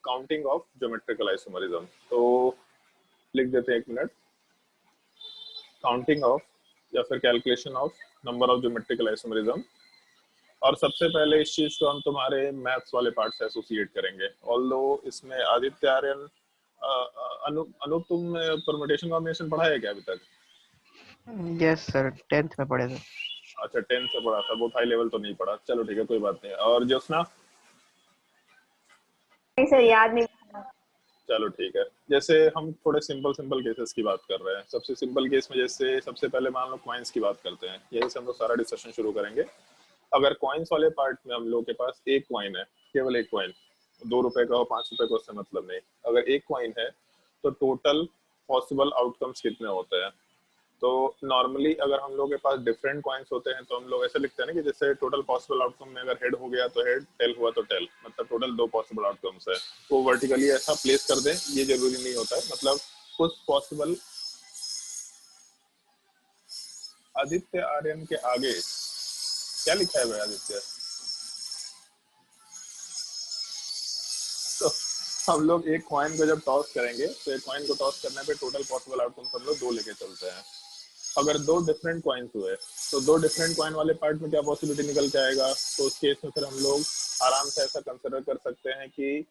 Counting of geometrical isomerism. तो लिख देते हैं 1 मिनट, काउंटिंग ऑफ या फिर calculation of number of geometrical isomerism. और सबसे पहले इस चीज को हम तुम्हारे मैथ्स वाले पार्ट से एसोसिएट करेंगे। ऑल्दो इसमें आदित्य आर्यन अनूप तुमने परम्यूटेशन कॉम्बिनेशन पढ़ा है क्या अभी तक? यस सर, 10th में पढ़े थे। अच्छा 10th से पढ़ा था, बहुत हाई लेवल तो नहीं पढ़ा, चलो ठीक है कोई बात नहीं। और ज्योत्सना? नहीं सर, याद नहीं। चलो ठीक है। जैसे हम थोड़े सिंपल सिंपल केसेस की बात कर रहे हैं, सबसे सिंपल केस में जैसे सबसे पहले मान लो कॉइन्स की बात करते हैं, यही से हम लोग सारा डिस्कशन शुरू करेंगे। अगर कॉइन्स वाले पार्ट में हम लोग के पास एक कॉइन है, केवल एक कॉइन, 2 रुपए का हो 5 रुपए का उससे मतलब नहीं, अगर एक कॉइन है तो टोटल पॉसिबल आउटकम्स कितने होते हैं? तो नॉर्मली अगर हम लोग के पास डिफरेंट कॉइन्स होते हैं तो हम लोग ऐसे लिखते हैं ना कि जैसे टोटल पॉसिबल आउटकम में अगर हेड हो गया तो हेड, टेल हुआ तो टेल, मतलब टोटल 2 पॉसिबल आउटकम्स है। वो वर्टिकली ऐसा प्लेस कर दें, ये जरूरी नहीं होता है, मतलब कुछ पॉसिबल। आदित्य आर्यन के आगे क्या लिखा है भाई आदित्य? तो हम लोग एक कॉइन को जब टॉस करेंगे तो एक कॉइन को टॉस करने पे टोटल पॉसिबल आउटकम्स हम लोग 2 लेके चलते हैं। अगर 2 डिफरेंट कॉइन्स हुए तो 2 डिफरेंट कॉइन वाले पार्ट में क्या पॉसिबिलिटी निकल के आएगा? तो उस केस में फिर हम लोग आराम से ऐसा कंसिडर कर सकते हैं कि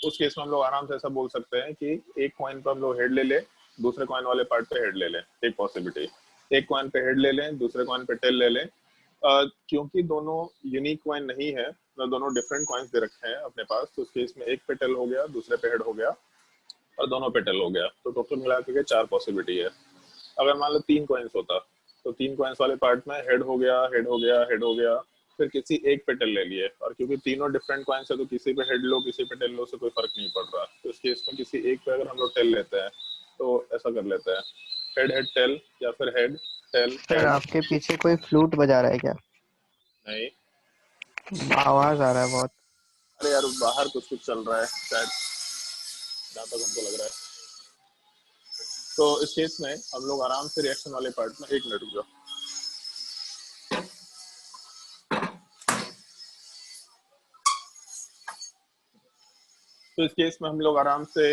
उस केस में हम लोग आराम से ऐसा बोल सकते हैं कि एक कॉइन पर हम लोग हेड ले लें, दूसरे कॉइन वाले पार्ट पे हेड ले लें। एक पॉसिबिलिटी, एक कॉइन पे हेड ले लें, दूसरे कॉइन पे टेल ले लें। क्योंकि दोनों यूनिक कॉइन नहीं है, मतलब दोनों डिफरेंट कॉइन्स दे रखे हैं अपने पास, तो उस केस में एक पे टेल हो गया, दूसरे पे हेड हो गया और दोनों पे टेल हो गया, तो टोटल मिला के 4 पॉसिबिलिटी है। अगर मान लो 3 कॉइन्स होता तो 3 कॉइन्स वाले पार्ट में हेड हो गया, हेड हो गया, हेड हो गया, फिर किसी एक पे टेल ले लिए, और क्योंकि तीनों डिफरेंट कॉइन्स है तो किसी पे हेड लो किसी पे टेल लो से कोई फर्क नहीं पड़ रहा। तो इस केस में किसी एक पे अगर हम लोग टेल लेते हैं तो ऐसा कर लेते हैं, हेड हेड टेल या फिर हेड टेल सर हेड। आपके पीछे कोई फ्लूट बजा रहा है क्या? नहीं, आवाज आ रहा है बहुत। अरे यार बाहर कुछ कुछ चल रहा है शायद, जहाँ तक हमको लग रहा है। तो इस केस में हम लोग आराम से रिएक्शन वाले पार्ट में, 1 मिनट रुक जाओ। तो इस केस में हम लोग आराम से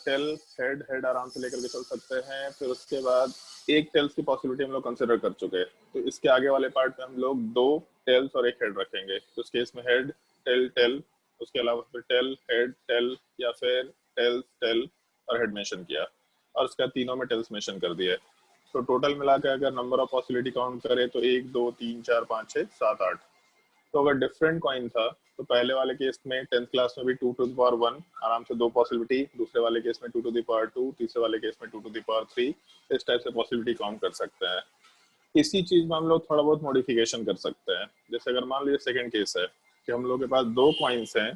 टेल हेड हेड आराम से लेकर के चल सकते हैं। फिर उसके बाद एक टेल्स की पॉसिबिलिटी हम लोग कंसिडर कर चुके हैं, तो इसके आगे वाले पार्ट में हम लोग 2 टेल्स और एक हेड रखेंगे। तो इस केस में हेड टेल टेल, उसके अलावा फिर टेल हेड टेल या फिर टेल टेल और हेड मेंशन किया, और उसका तीनों में टेल्स मेंशन कर दिए। तो टोटल मिला के अगर नंबर ऑफ पॉसिबिलिटी काउंट करें तो 1 2 3 4 5 6 7 8। तो अगर डिफरेंट कॉइन था तो पहले वाले केस में 10th क्लास में भी 2 to the power 1 आराम से 2 पॉसिबिलिटी, दूसरे वाले केस में 2 to the power 2, तीसरे वाले केस में 2 to the power 3, इस टाइप से पॉसिबिलिटी काउंट कर सकते हैं। इसी चीज में हम लोग थोड़ा बहुत मॉडिफिकेशन कर सकते हैं। जैसे अगर मान लीजिए सेकंड केस है कि हम लोग के पास 2 कॉइन्स हैं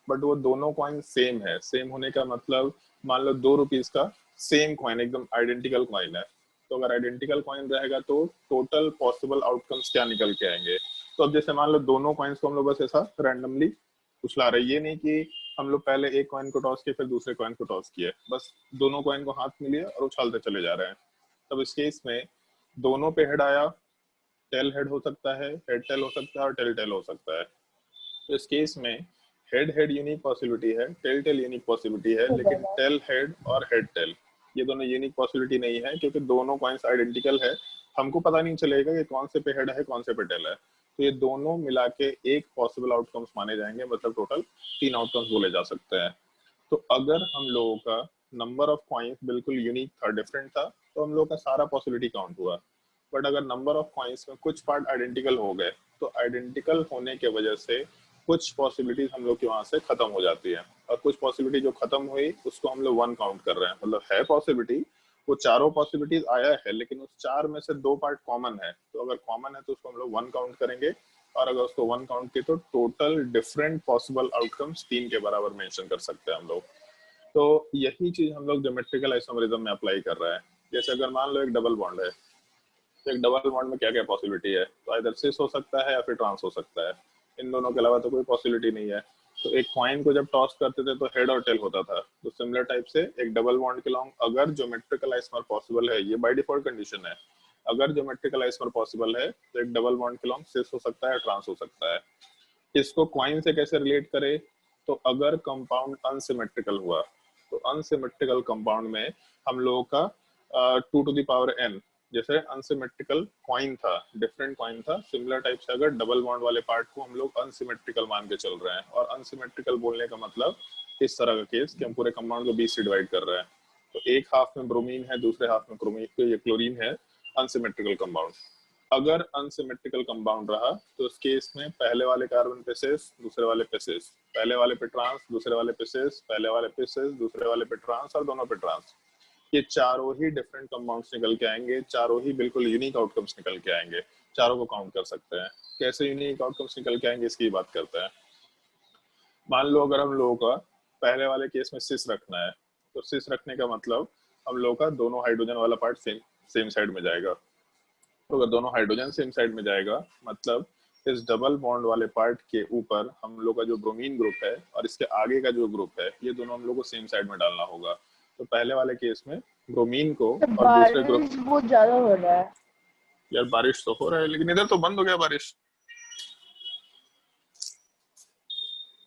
बट वो दोनों कॉइन सेम है। सेम होने का मतलब मान लो 2 रुपीज का सेम कॉइन, एकदम आइडेंटिकल कॉइन है। तो अगर आइडेंटिकल कॉइन रहेगा तो टोटल पॉसिबल आउटकम्स क्या निकल के आएंगे? तो अब जैसे मान लो दोनों कॉइन्स को हम लोग बस ऐसा रैंडमली उछला रहे, ये नहीं कि हम लोग पहले एक कॉइन को टॉस किए फिर दूसरे कॉइन को टॉस किए, बस दोनों कॉइन को हाथ में लिए और उछालते चले जा रहे हैं। तब इस केस में दोनों पे हेड आया, टेल हेड हो सकता है, हेड टेल हो सकता है और टेल टेल हो सकता है। तो इस केस में हेड हेड यूनिक पॉसिबिलिटी है, टेल टेल यूनिक पॉसिबिलिटी है, लेकिन टेल हेड और हेड टेल ये दोनों यूनिक पॉसिबिलिटी नहीं है, क्योंकि दोनों कॉइन्स आइडेंटिकल है। हमको पता नहीं चलेगा कि कौन से पे हेड है कौन से पे टेल है। तो ये दोनों मिला के एक पॉसिबल आउटकम्स माने जाएंगे, मतलब टोटल 3 आउटकम्स बोले जा सकते हैं। तो अगर हम लोगों का नंबर ऑफ कॉइन्स बिल्कुल यूनिक था, डिफरेंट था, तो हम लोग का सारा पॉसिबिलिटी काउंट हुआ। बट अगर नंबर ऑफ कॉइन्स में कुछ पार्ट आइडेंटिकल हो गए तो आइडेंटिकल होने के वजह से कुछ पॉसिबिलिटीज हम लोग की वहां से खत्म हो जाती है, और कुछ पॉसिबिलिटी जो खत्म हुई उसको हम लोग 1 काउंट कर रहे हैं। मतलब है पॉसिबिलिटी, वो चारों पॉसिबिलिटीज आया है, लेकिन उस 4 में से 2 पार्ट कॉमन है, तो अगर कॉमन है तो उसको हम लोग 1 काउंट करेंगे, और अगर उसको 1 काउंट किए तो टोटल डिफरेंट पॉसिबल आउटकम्स 3 के बराबर मेंशन कर सकते हैं हम लोग। तो यही चीज हम लोग ज्योमेट्रिकल आइसोमेरिज्म में अप्लाई कर रहे हैं। जैसे अगर मान लो एक डबल बॉन्ड है, तो एक डबल बॉन्ड में क्या क्या पॉसिबिलिटी है? तो इधर सिस हो सकता है या फिर ट्रांस हो सकता है, इन दोनों के अलावा तो कोई पॉसिबिलिटी नहीं है। तो एक कॉइन को जब टॉस करते थे तो हेड और टेल होता था, तो सिमिलर टाइप से एक डबल बॉन्ड के लॉन्ग अगर ज्योमेट्रिकल आइसोमर पॉसिबल है, ये बाय डिफॉल्ट कंडीशन है, अगर ज्योमेट्रिकल आइसोमर पॉसिबल है तो एक डबल बॉन्ड के लॉन्ग सिस हो सकता है, ट्रांस हो सकता है। इसको कॉइन से कैसे रिलेट करें? तो अगर कंपाउंड अनसिमेट्रिकल हुआ तो अनसिमेट्रिकल कंपाउंड में हम लोगों का 2 to the power n, जैसे अनसिमेट्रिकल कॉइन था, डिफरेंट कॉइन था, सिमिलर टाइप से अगर डबल बॉन्ड वाले पार्ट को हम लोग अनसिमेट्रिकल मान के चल रहे हैं, और अनसिमेट्रिकल बोलने का मतलब इस तरह का केस कि हम पूरे कंपाउंड को 20 से डिवाइड कर रहे हैं, तो एक हाफ में ब्रोमीन है, दूसरे हाफ में क्लोरीन है, अनसिमेट्रिकल कंपाउंड। अगर अनसिमेट्रिकल कंपाउंड रहा तो उस केस में पहले वाले कार्बन पे सिस, दूसरे वाले पे सिस, पहले वाले पे ट्रांस, दूसरे वाले पे सिस, पहले वाले पे सिस, दूसरे वाले पे ट्रांस, और दोनों पे ट्रांस। ये चारों ही डिफरेंट कंपाउंड्स निकल के आएंगे, चारों ही बिल्कुल यूनिक आउटकम्स निकल के आएंगे। चारों को काउंट कर सकते हैं। कैसे यूनिक आउटकम्स निकल के आएंगे इसकी बात करते हैं। मान लो अगर हम लोगों का पहले वाले केस में सिस रखना है, तो सिस रखने का मतलब हम लोगों का दोनों हाइड्रोजन वाला पार्ट सेम साइड में जाएगा। तो अगर दोनों हाइड्रोजन सेम साइड में जाएगा मतलब इस डबल बॉन्ड वाले पार्ट के ऊपर हम लोग का जो ब्रोमीन ग्रुप है और इसके आगे का जो ग्रुप है, ये दोनों हम लोग को सेम साइड में डालना होगा। तो पहले वाले केस में ब्रोमीन को तो और दूसरे ग्रुप, बारिश बहुत ज्यादा हो रहा है। यार बारिश तो हो रहा है लेकिन इधर तो बंद हो गया बारिश,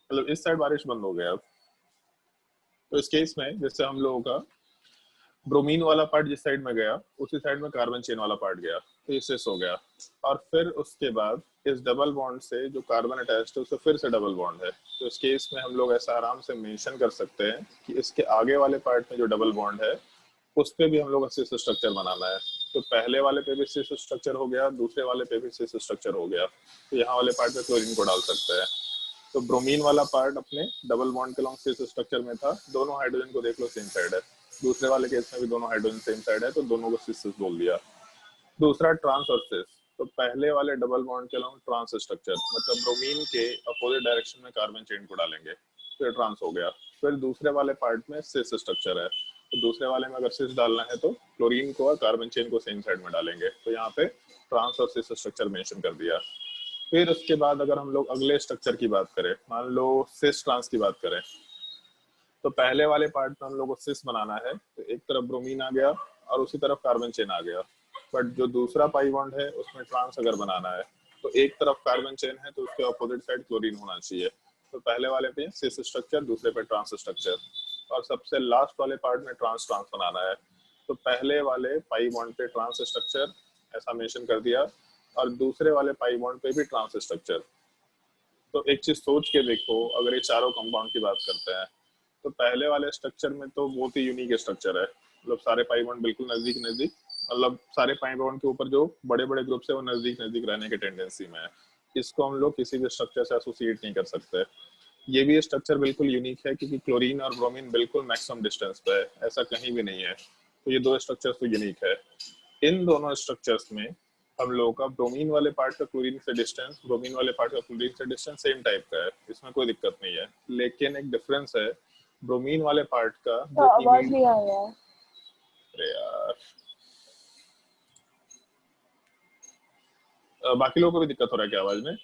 मतलब इस साइड बारिश बंद हो गया अब। तो इस केस में जैसे हम लोगों का ब्रोमीन वाला पार्ट जिस साइड में गया उसी साइड में कार्बन चेन वाला पार्ट गया, तो ये सिस हो गया। और फिर उसके बाद इस डबल बॉन्ड से जो कार्बन अटैच्ड है उससे फिर से डबल बॉन्ड है, तो इस केस में हम लोग ऐसा आराम से मेंशन कर सकते हैं कि इसके आगे वाले पार्ट में जो डबल बॉन्ड है उस पे भी हम लोग सिस स्ट्रक्चर बनाना है। तो पहले वाले पे भी सिस स्ट्रक्चर हो गया, दूसरे वाले पे भी सिस स्ट्रक्चर हो गया, तो यहाँ वाले पार्ट में क्लोरीन को डाल सकते हैं। तो ब्रोमीन वाला पार्ट अपने डबल बॉन्ड के लॉन्ग सिस स्ट्रक्चर में था, दोनों हाइड्रोजन को देख लो सेम साइड है। दूसरे वाले केस में भी दोनों हाइड्रोजन सेम साइड है, तो दोनों को सिस बोल दिया। दूसरा ट्रांस और सिस, तो पहले वाले डबल बॉन्ड के लॉन्ग ट्रांस स्ट्रक्चर मतलब ब्रोमीन के अपोजिट डायरेक्शन में कार्बन चेन को डालेंगे, तो ये ट्रांस हो गया। फिर दूसरे वाले पार्ट में सिस स्ट्रक्चर है, तो दूसरे वाले में अगर सिस डालना है तो क्लोरीन को और कार्बन चेन को सेम साइड में डालेंगे, तो यहाँ पे ट्रांस और सिस स्ट्रक्चर मेंशन कर दिया। फिर उसके बाद अगर हम लोग अगले स्ट्रक्चर की बात करें, मान लो सिस ट्रांस की बात करें, तो पहले वाले पार्ट में हम लोग को सिस बनाना है, तो एक तरफ ब्रोमीन आ गया और उसी तरफ कार्बन चेन आ गया। बट जो दूसरा पाई बॉन्ड है उसमें ट्रांस अगर बनाना है तो एक तरफ कार्बन चेन है तो उसके अपोजिट साइड क्लोरीन होना चाहिए। तो पहले वाले पे सिस स्ट्रक्चर, दूसरे पे ट्रांस स्ट्रक्चर, और सबसे लास्ट वाले पार्ट में ट्रांस ट्रांस बनाना है, तो पहले वाले पाई बॉन्ड पे ट्रांस स्ट्रक्चर ऐसा मेंशन कर दिया और दूसरे वाले पाई बॉन्ड पे भी ट्रांस स्ट्रक्चर। तो एक चीज सोच के देखो, अगर ये चारों कंपाउंड की बात करते हैं तो पहले वाले स्ट्रक्चर में तो बहुत ही यूनिक स्ट्रक्चर है, मतलब सारे पाई बॉन्ड बिल्कुल नजदीक नजदीक, मतलब सारे पाई बॉन्ड के ऊपर जो बड़े बड़े ग्रुप है वो नजदीक नजदीक रहने की टेंडेंसी में है। इसको हम लोग किसी भी स्ट्रक्चर से एसोसिएट नहीं कर सकते। ये भी स्ट्रक्चर बिल्कुल यूनिक है क्योंकि क्लोरीन और ब्रोमीन बिल्कुल मैक्सिमम डिस्टेंस पे है, ऐसा कहीं भी नहीं है। तो ये दो स्ट्रक्चर तो यूनिक है। इन दोनों स्ट्रक्चर्स में हम लोगों का ब्रोमीन वाले पार्ट का क्लोरीन से डिस्टेंस, ब्रोमीन वाले पार्ट का क्लोरीन से डिस्टेंस सेम टाइप का है, इसमें कोई दिक्कत नहीं है। लेकिन एक डिफरेंस है, ब्रोमीन वाले पार्ट का तो जो आवाज नहीं आ रहा है। अरे यार, बाकी लोगों को भी दिक्कत हो रहा है क्या आवाज में?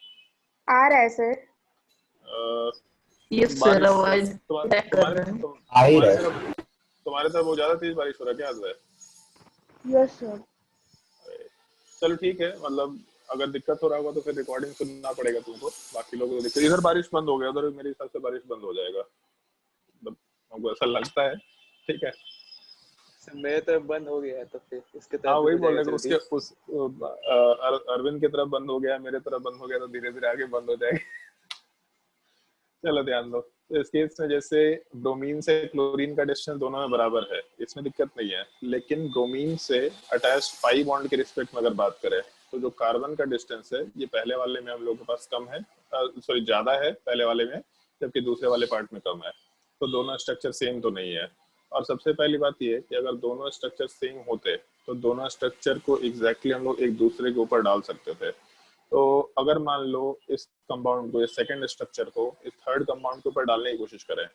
आ रहा है सर। यस सर, बारिश आवाज चेक कर तुम्हारे रहे हैं। आ ही तुम्हारे रहा है। तरफ, तुम्हारे तरफ बहुत ज्यादा तेज बारिश हो रहा है क्या आज है? Yes sir. चलो ठीक है, मतलब अगर दिक्कत हो रहा होगा तो फिर रिकॉर्डिंग सुनना पड़ेगा तुमको, बाकी लोगों को दिक्कत। इधर बारिश बंद हो गया, उधर मेरे हिसाब से बारिश बंद हो जाएगा, मतलब हमको ऐसा लगता है। ठीक है, मेरे तरफ बंद हो गया है तो फिर उसके हाँ तरफ भी वही हो बोल जाएगा रहे जल्दी। उसके उस अरविंद की तरफ बंद हो गया, मेरे तरफ बंद हो गया, तो धीरे धीरे आगे बंद हो जाएगा। चलो ध्यान दो। तो इस केस में जैसे ब्रोमीन से क्लोरीन का डिस्टेंस दोनों में बराबर है, इसमें दिक्कत नहीं है। लेकिन ब्रोमीन से अटैच पाई बॉन्ड के रिस्पेक्ट में अगर बात करें तो जो कार्बन का डिस्टेंस है ये पहले वाले में हम लोग के पास कम है, सॉरी ज्यादा है पहले वाले में, जबकि दूसरे वाले पार्ट में कम है। तो दोनों स्ट्रक्चर सेम तो नहीं है। और सबसे पहली बात ये कि अगर दोनों स्ट्रक्चर सेम होते तो दोनों स्ट्रक्चर को एग्जैक्टली हम लोग एक दूसरे के ऊपर डाल सकते थे। तो अगर मान लो इस कंपाउंड को, इस सेकंड स्ट्रक्चर को इस थर्ड कंपाउंड के ऊपर डालने की कोशिश करें,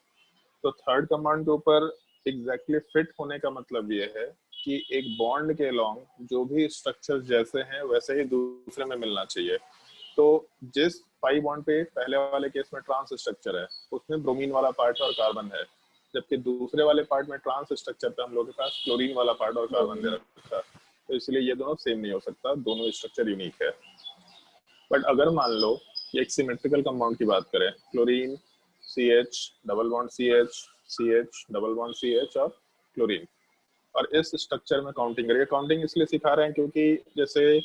तो थर्ड कंपाउंड के ऊपर एग्जैक्टली फिट होने का मतलब ये है कि एक बॉन्ड के लॉन्ग जो भी स्ट्रक्चर जैसे हैं वैसे ही दूसरे में मिलना चाहिए। तो जिस पाई बॉन्ड पे पहले वाले केस में ट्रांस स्ट्रक्चर है उसमें ब्रोमीन वाला पार्ट और कार्बन है, जबकि दूसरे वाले पार्ट में ट्रांस स्ट्रक्चर पे हम लोग के पास क्लोरीन वाला पार्ट और कार्बन दे रखा है। तो इसलिए ये दोनों सेम नहीं हो सकता, दोनों स्ट्रक्चर यूनिक है। बट अगर मान लो कि एक सिमेट्रिकल कंपाउंड की बात करें, chlorine CH double bond CH CH double bond CH और क्लोरीन। और इस स्ट्रक्चर में काउंटिंग करिए। काउंटिंग इसलिए सिखा रहे हैं क्योंकि जैसे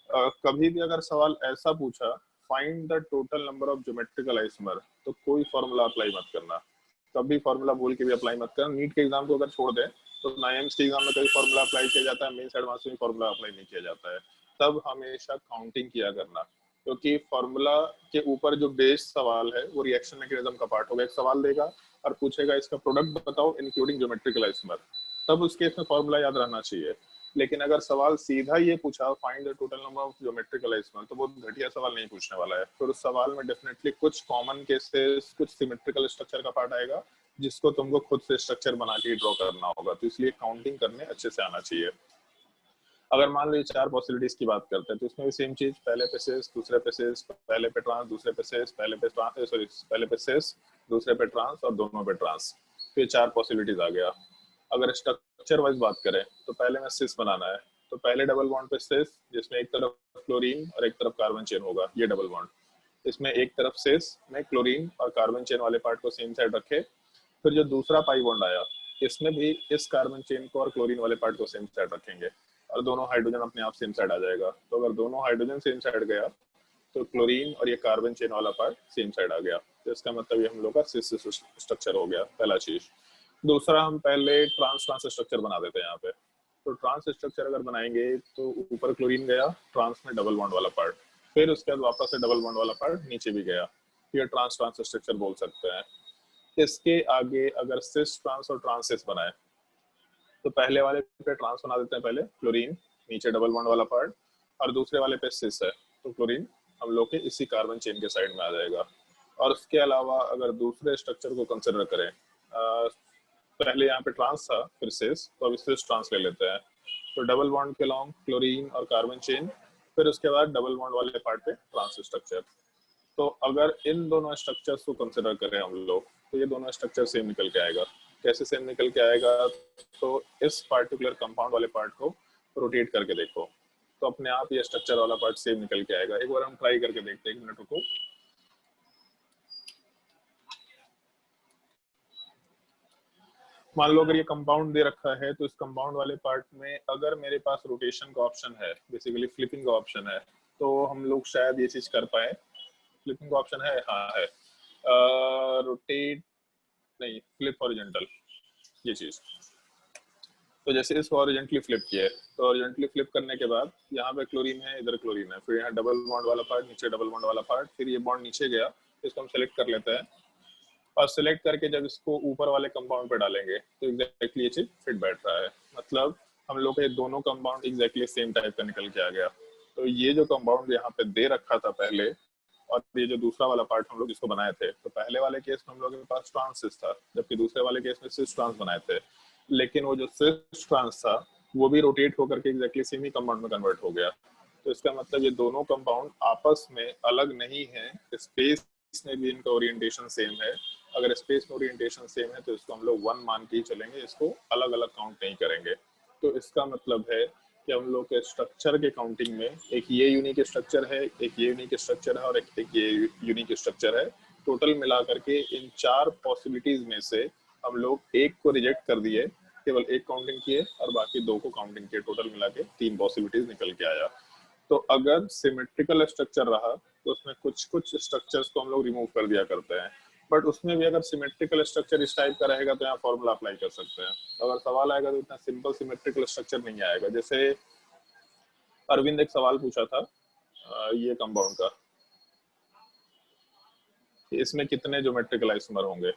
कभी भी अगर सवाल ऐसा पूछा find the total number of geometrical isomer, तो कोई फॉर्मूला अप्लाई मत करना, कभी फॉर्मूला भूल के भी अप्लाई मत करना। नीट के एग्जाम को अगर छोड़ दें तो नाइम्स के एग्जाम में कभी फॉर्मूला अप्लाई किया जाता है, मेंस एडवांस में फॉर्मूला अप्लाई नहीं किया जाता है। तब हमेशा काउंटिंग किया करना, क्योंकि फॉर्मूला के ऊपर जो बेस सवाल है वो रिएक्शन मैकेनिज्म का पार्ट होगा। एक सवाल देगा और पूछेगा इसका प्रोडक्ट बताओ इंक्लूडिंग ज्योमेट्रिकल आइसोमर, तब उस केस में फॉर्मूला याद रहना चाहिए। लेकिन अगर सवाल सीधा ये पूछा find the total number of geometrical isomer, तो बहुत घटिया सवाल नहीं पूछने वाला है। फिर उस सवाल में डेफिनेटली कुछ कॉमन केसेस, कुछ सिमेट्रिकल स्ट्रक्चर का पार्ट आएगा जिसको तुमको खुद से स्ट्रक्चर बना के ड्रॉ करना होगा। तो इसलिए काउंटिंग करने अच्छे से आना चाहिए। अगर मान लो ये 4 पॉसिबिलिटीज की बात करते हैं तो इसमें भी सेम चीज, पहले पे सेस, दूसरे पे सेस, पहले पे ट्रांस, दूसरे पे सेस, पहले पे ट्रांस, सॉरी पहले पे सेस, दूसरे पे ट्रांस और दोनों पे ट्रांस। तो ये 4 पॉसिबिलिटीज आ गया। अगर स्ट्रक्चर वाइज बात करें तो पहले में सिस बनाना है, तो पहले डबल बॉन्ड पे सिस जिसमें एक तरफ क्लोरीन और एक तरफ कार्बन चेन होगा, ये डबल बॉन्ड। इसमें एक तरफ सिस में क्लोरीन और कार्बन चेन वाले पार्ट को सेम साइड रखे। फिर जो दूसरा पाई बॉन्ड आया इसमें भी इस कार्बन चेन को और क्लोरीन वाले पार्ट को सेम साइड रखेंगे और दोनों हाइड्रोजन अपने आप सेम साइड आ जाएगा। तो अगर दोनों हाइड्रोजन सेम साइड गया तो क्लोरीन और ये कार्बन चेन वाला पार्ट सेम साइड आ गया। तो इसका मतलब ये हम लोग का सिस स्ट्रक्चर हो गया, पहला चीज। दूसरा, हम पहले ट्रांस स्ट्रक्चर बना देते हैं यहाँ पे। तो ट्रांस स्ट्रक्चर अगर बनाएंगे तो ऊपर क्लोरीन गया, ट्रांस में डबल बॉन्ड वाला पार्ट, फिर उसके बाद वापस से डबल बॉन्ड वाला पार्ट नीचे भी गया, ये ट्रांस स्ट्रक्चर बोल सकते हैं। इसके आगे अगर सिस ट्रांस और ट्रांस सिस बनाए तो पहले वाले पे ट्रांस बना देते हैं, पहले क्लोरीन नीचे डबल बॉन्ड वाला पार्ट, और दूसरे वाले पे सिस है तो क्लोरीन हम लोग के इसी कार्बन चेन के साइड में आ जाएगा। और उसके अलावा अगर दूसरे स्ट्रक्चर को कंसिडर करें, पहले यहाँ पे ट्रांस था फिर सिस, तो अब सिस ट्रांस ले लेते हैं। तो डबल बॉन्ड के लॉन्ग क्लोरीन और कार्बन चेन, फिर उसके बाद डबल बॉन्ड वाले पार्ट पे ट्रांस स्ट्रक्चर। तो अगर इन दोनों स्ट्रक्चर्स को कंसिडर करें हम लोग तो ये दोनों स्ट्रक्चर सेम निकल के आएगा। कैसे सेम निकल के आएगा? तो इस पार्टिकुलर कंपाउंड वाले पार्ट को रोटेट करके देखो तो अपने आप ये स्ट्रक्चर वाला पार्ट सेम निकल के आएगा। एक बार हम ट्राई करके देखते हैं, 1 मिनट रुको। मान लो अगर ये कंपाउंड दे रखा है तो इस कंपाउंड वाले पार्ट में अगर मेरे पास रोटेशन का ऑप्शन है, बेसिकली फ्लिपिंग का ऑप्शन है, तो हम लोग शायद ये चीज कर पाए। फ्लिपिंग का ऑप्शन है, हाँ है, रोटेट नहीं, फ्लिप हॉरिजॉन्टल, ये चीज। तो जैसे इसको हॉरिजॉन्टली फ्लिप किया है तो हॉरिजॉन्टली फ्लिप करने के बाद यहाँ पे क्लोरीन है, इधर क्लोरीन है, फिर यहाँ डबल बॉन्ड वाला पार्ट, नीचे डबल बॉन्ड वाला पार्ट, फिर ये बॉन्ड नीचे गया, इसको हम सेलेक्ट कर लेते हैं और सिलेक्ट करके जब इसको ऊपर वाले कंपाउंड पे डालेंगे तो एग्जैक्टली ये चीज फिट बैठ रहा है। मतलब हम लोग के दोनों कंपाउंड एग्जैक्टली सेम टाइप का निकल के आ गया। तो ये जो कंपाउंड यहाँ पे दे रखा था पहले और ये जो दूसरा वाला पार्ट हम लोग जिसको बनाए थे, तो पहले वाले केस में हम लोग के पास ट्रांस सिस था, जबकि दूसरे वाले केस में सिस ट्रांस बनाए थे। लेकिन वो जो सिस ट्रांस था वो भी रोटेट होकर के एग्जैक्टली सेम ही कंपाउंड में कन्वर्ट हो गया। तो इसका मतलब ये दोनों कंपाउंड आपस में अलग नहीं है, स्पेस में भी इनका ओरिएंटेशन सेम है। अगर स्पेस में ओरिएंटेशन सेम है तो इसको हम लोग 1 मान के ही चलेंगे, इसको अलग अलग काउंट नहीं करेंगे। तो इसका मतलब है कि हम लोग के स्ट्रक्चर के काउंटिंग में एक ये यूनिक स्ट्रक्चर है, एक ये यूनिक स्ट्रक्चर है और एक ये यूनिक स्ट्रक्चर है। टोटल मिला करके इन 4 पॉसिबिलिटीज में से हम लोग एक को रिजेक्ट कर दिए, केवल एक काउंटिंग किए और बाकी 2 को काउंटिंग किए। टोटल मिला के 3 पॉसिबिलिटीज निकल के आया। तो अगर सिमेट्रिकल स्ट्रक्चर रहा तो उसमें कुछ कुछ स्ट्रक्चर्स को हम लोग रिमूव कर दिया करते हैं, बट उसमें भी अगर सिमेट्रिकल स्ट्रक्चर इस टाइप का रहेगा तो यहाँ फॉर्मूला अप्लाई कर सकते हैं। तो अगर सवाल आएगा तो इतना सिंपल सिमेट्रिकल स्ट्रक्चर नहीं आएगा। जैसे अरविंद एक सवाल पूछा था ये कंपाउंड का, इसमें कितने ज्योमेट्रिकल आइसोमर होंगे,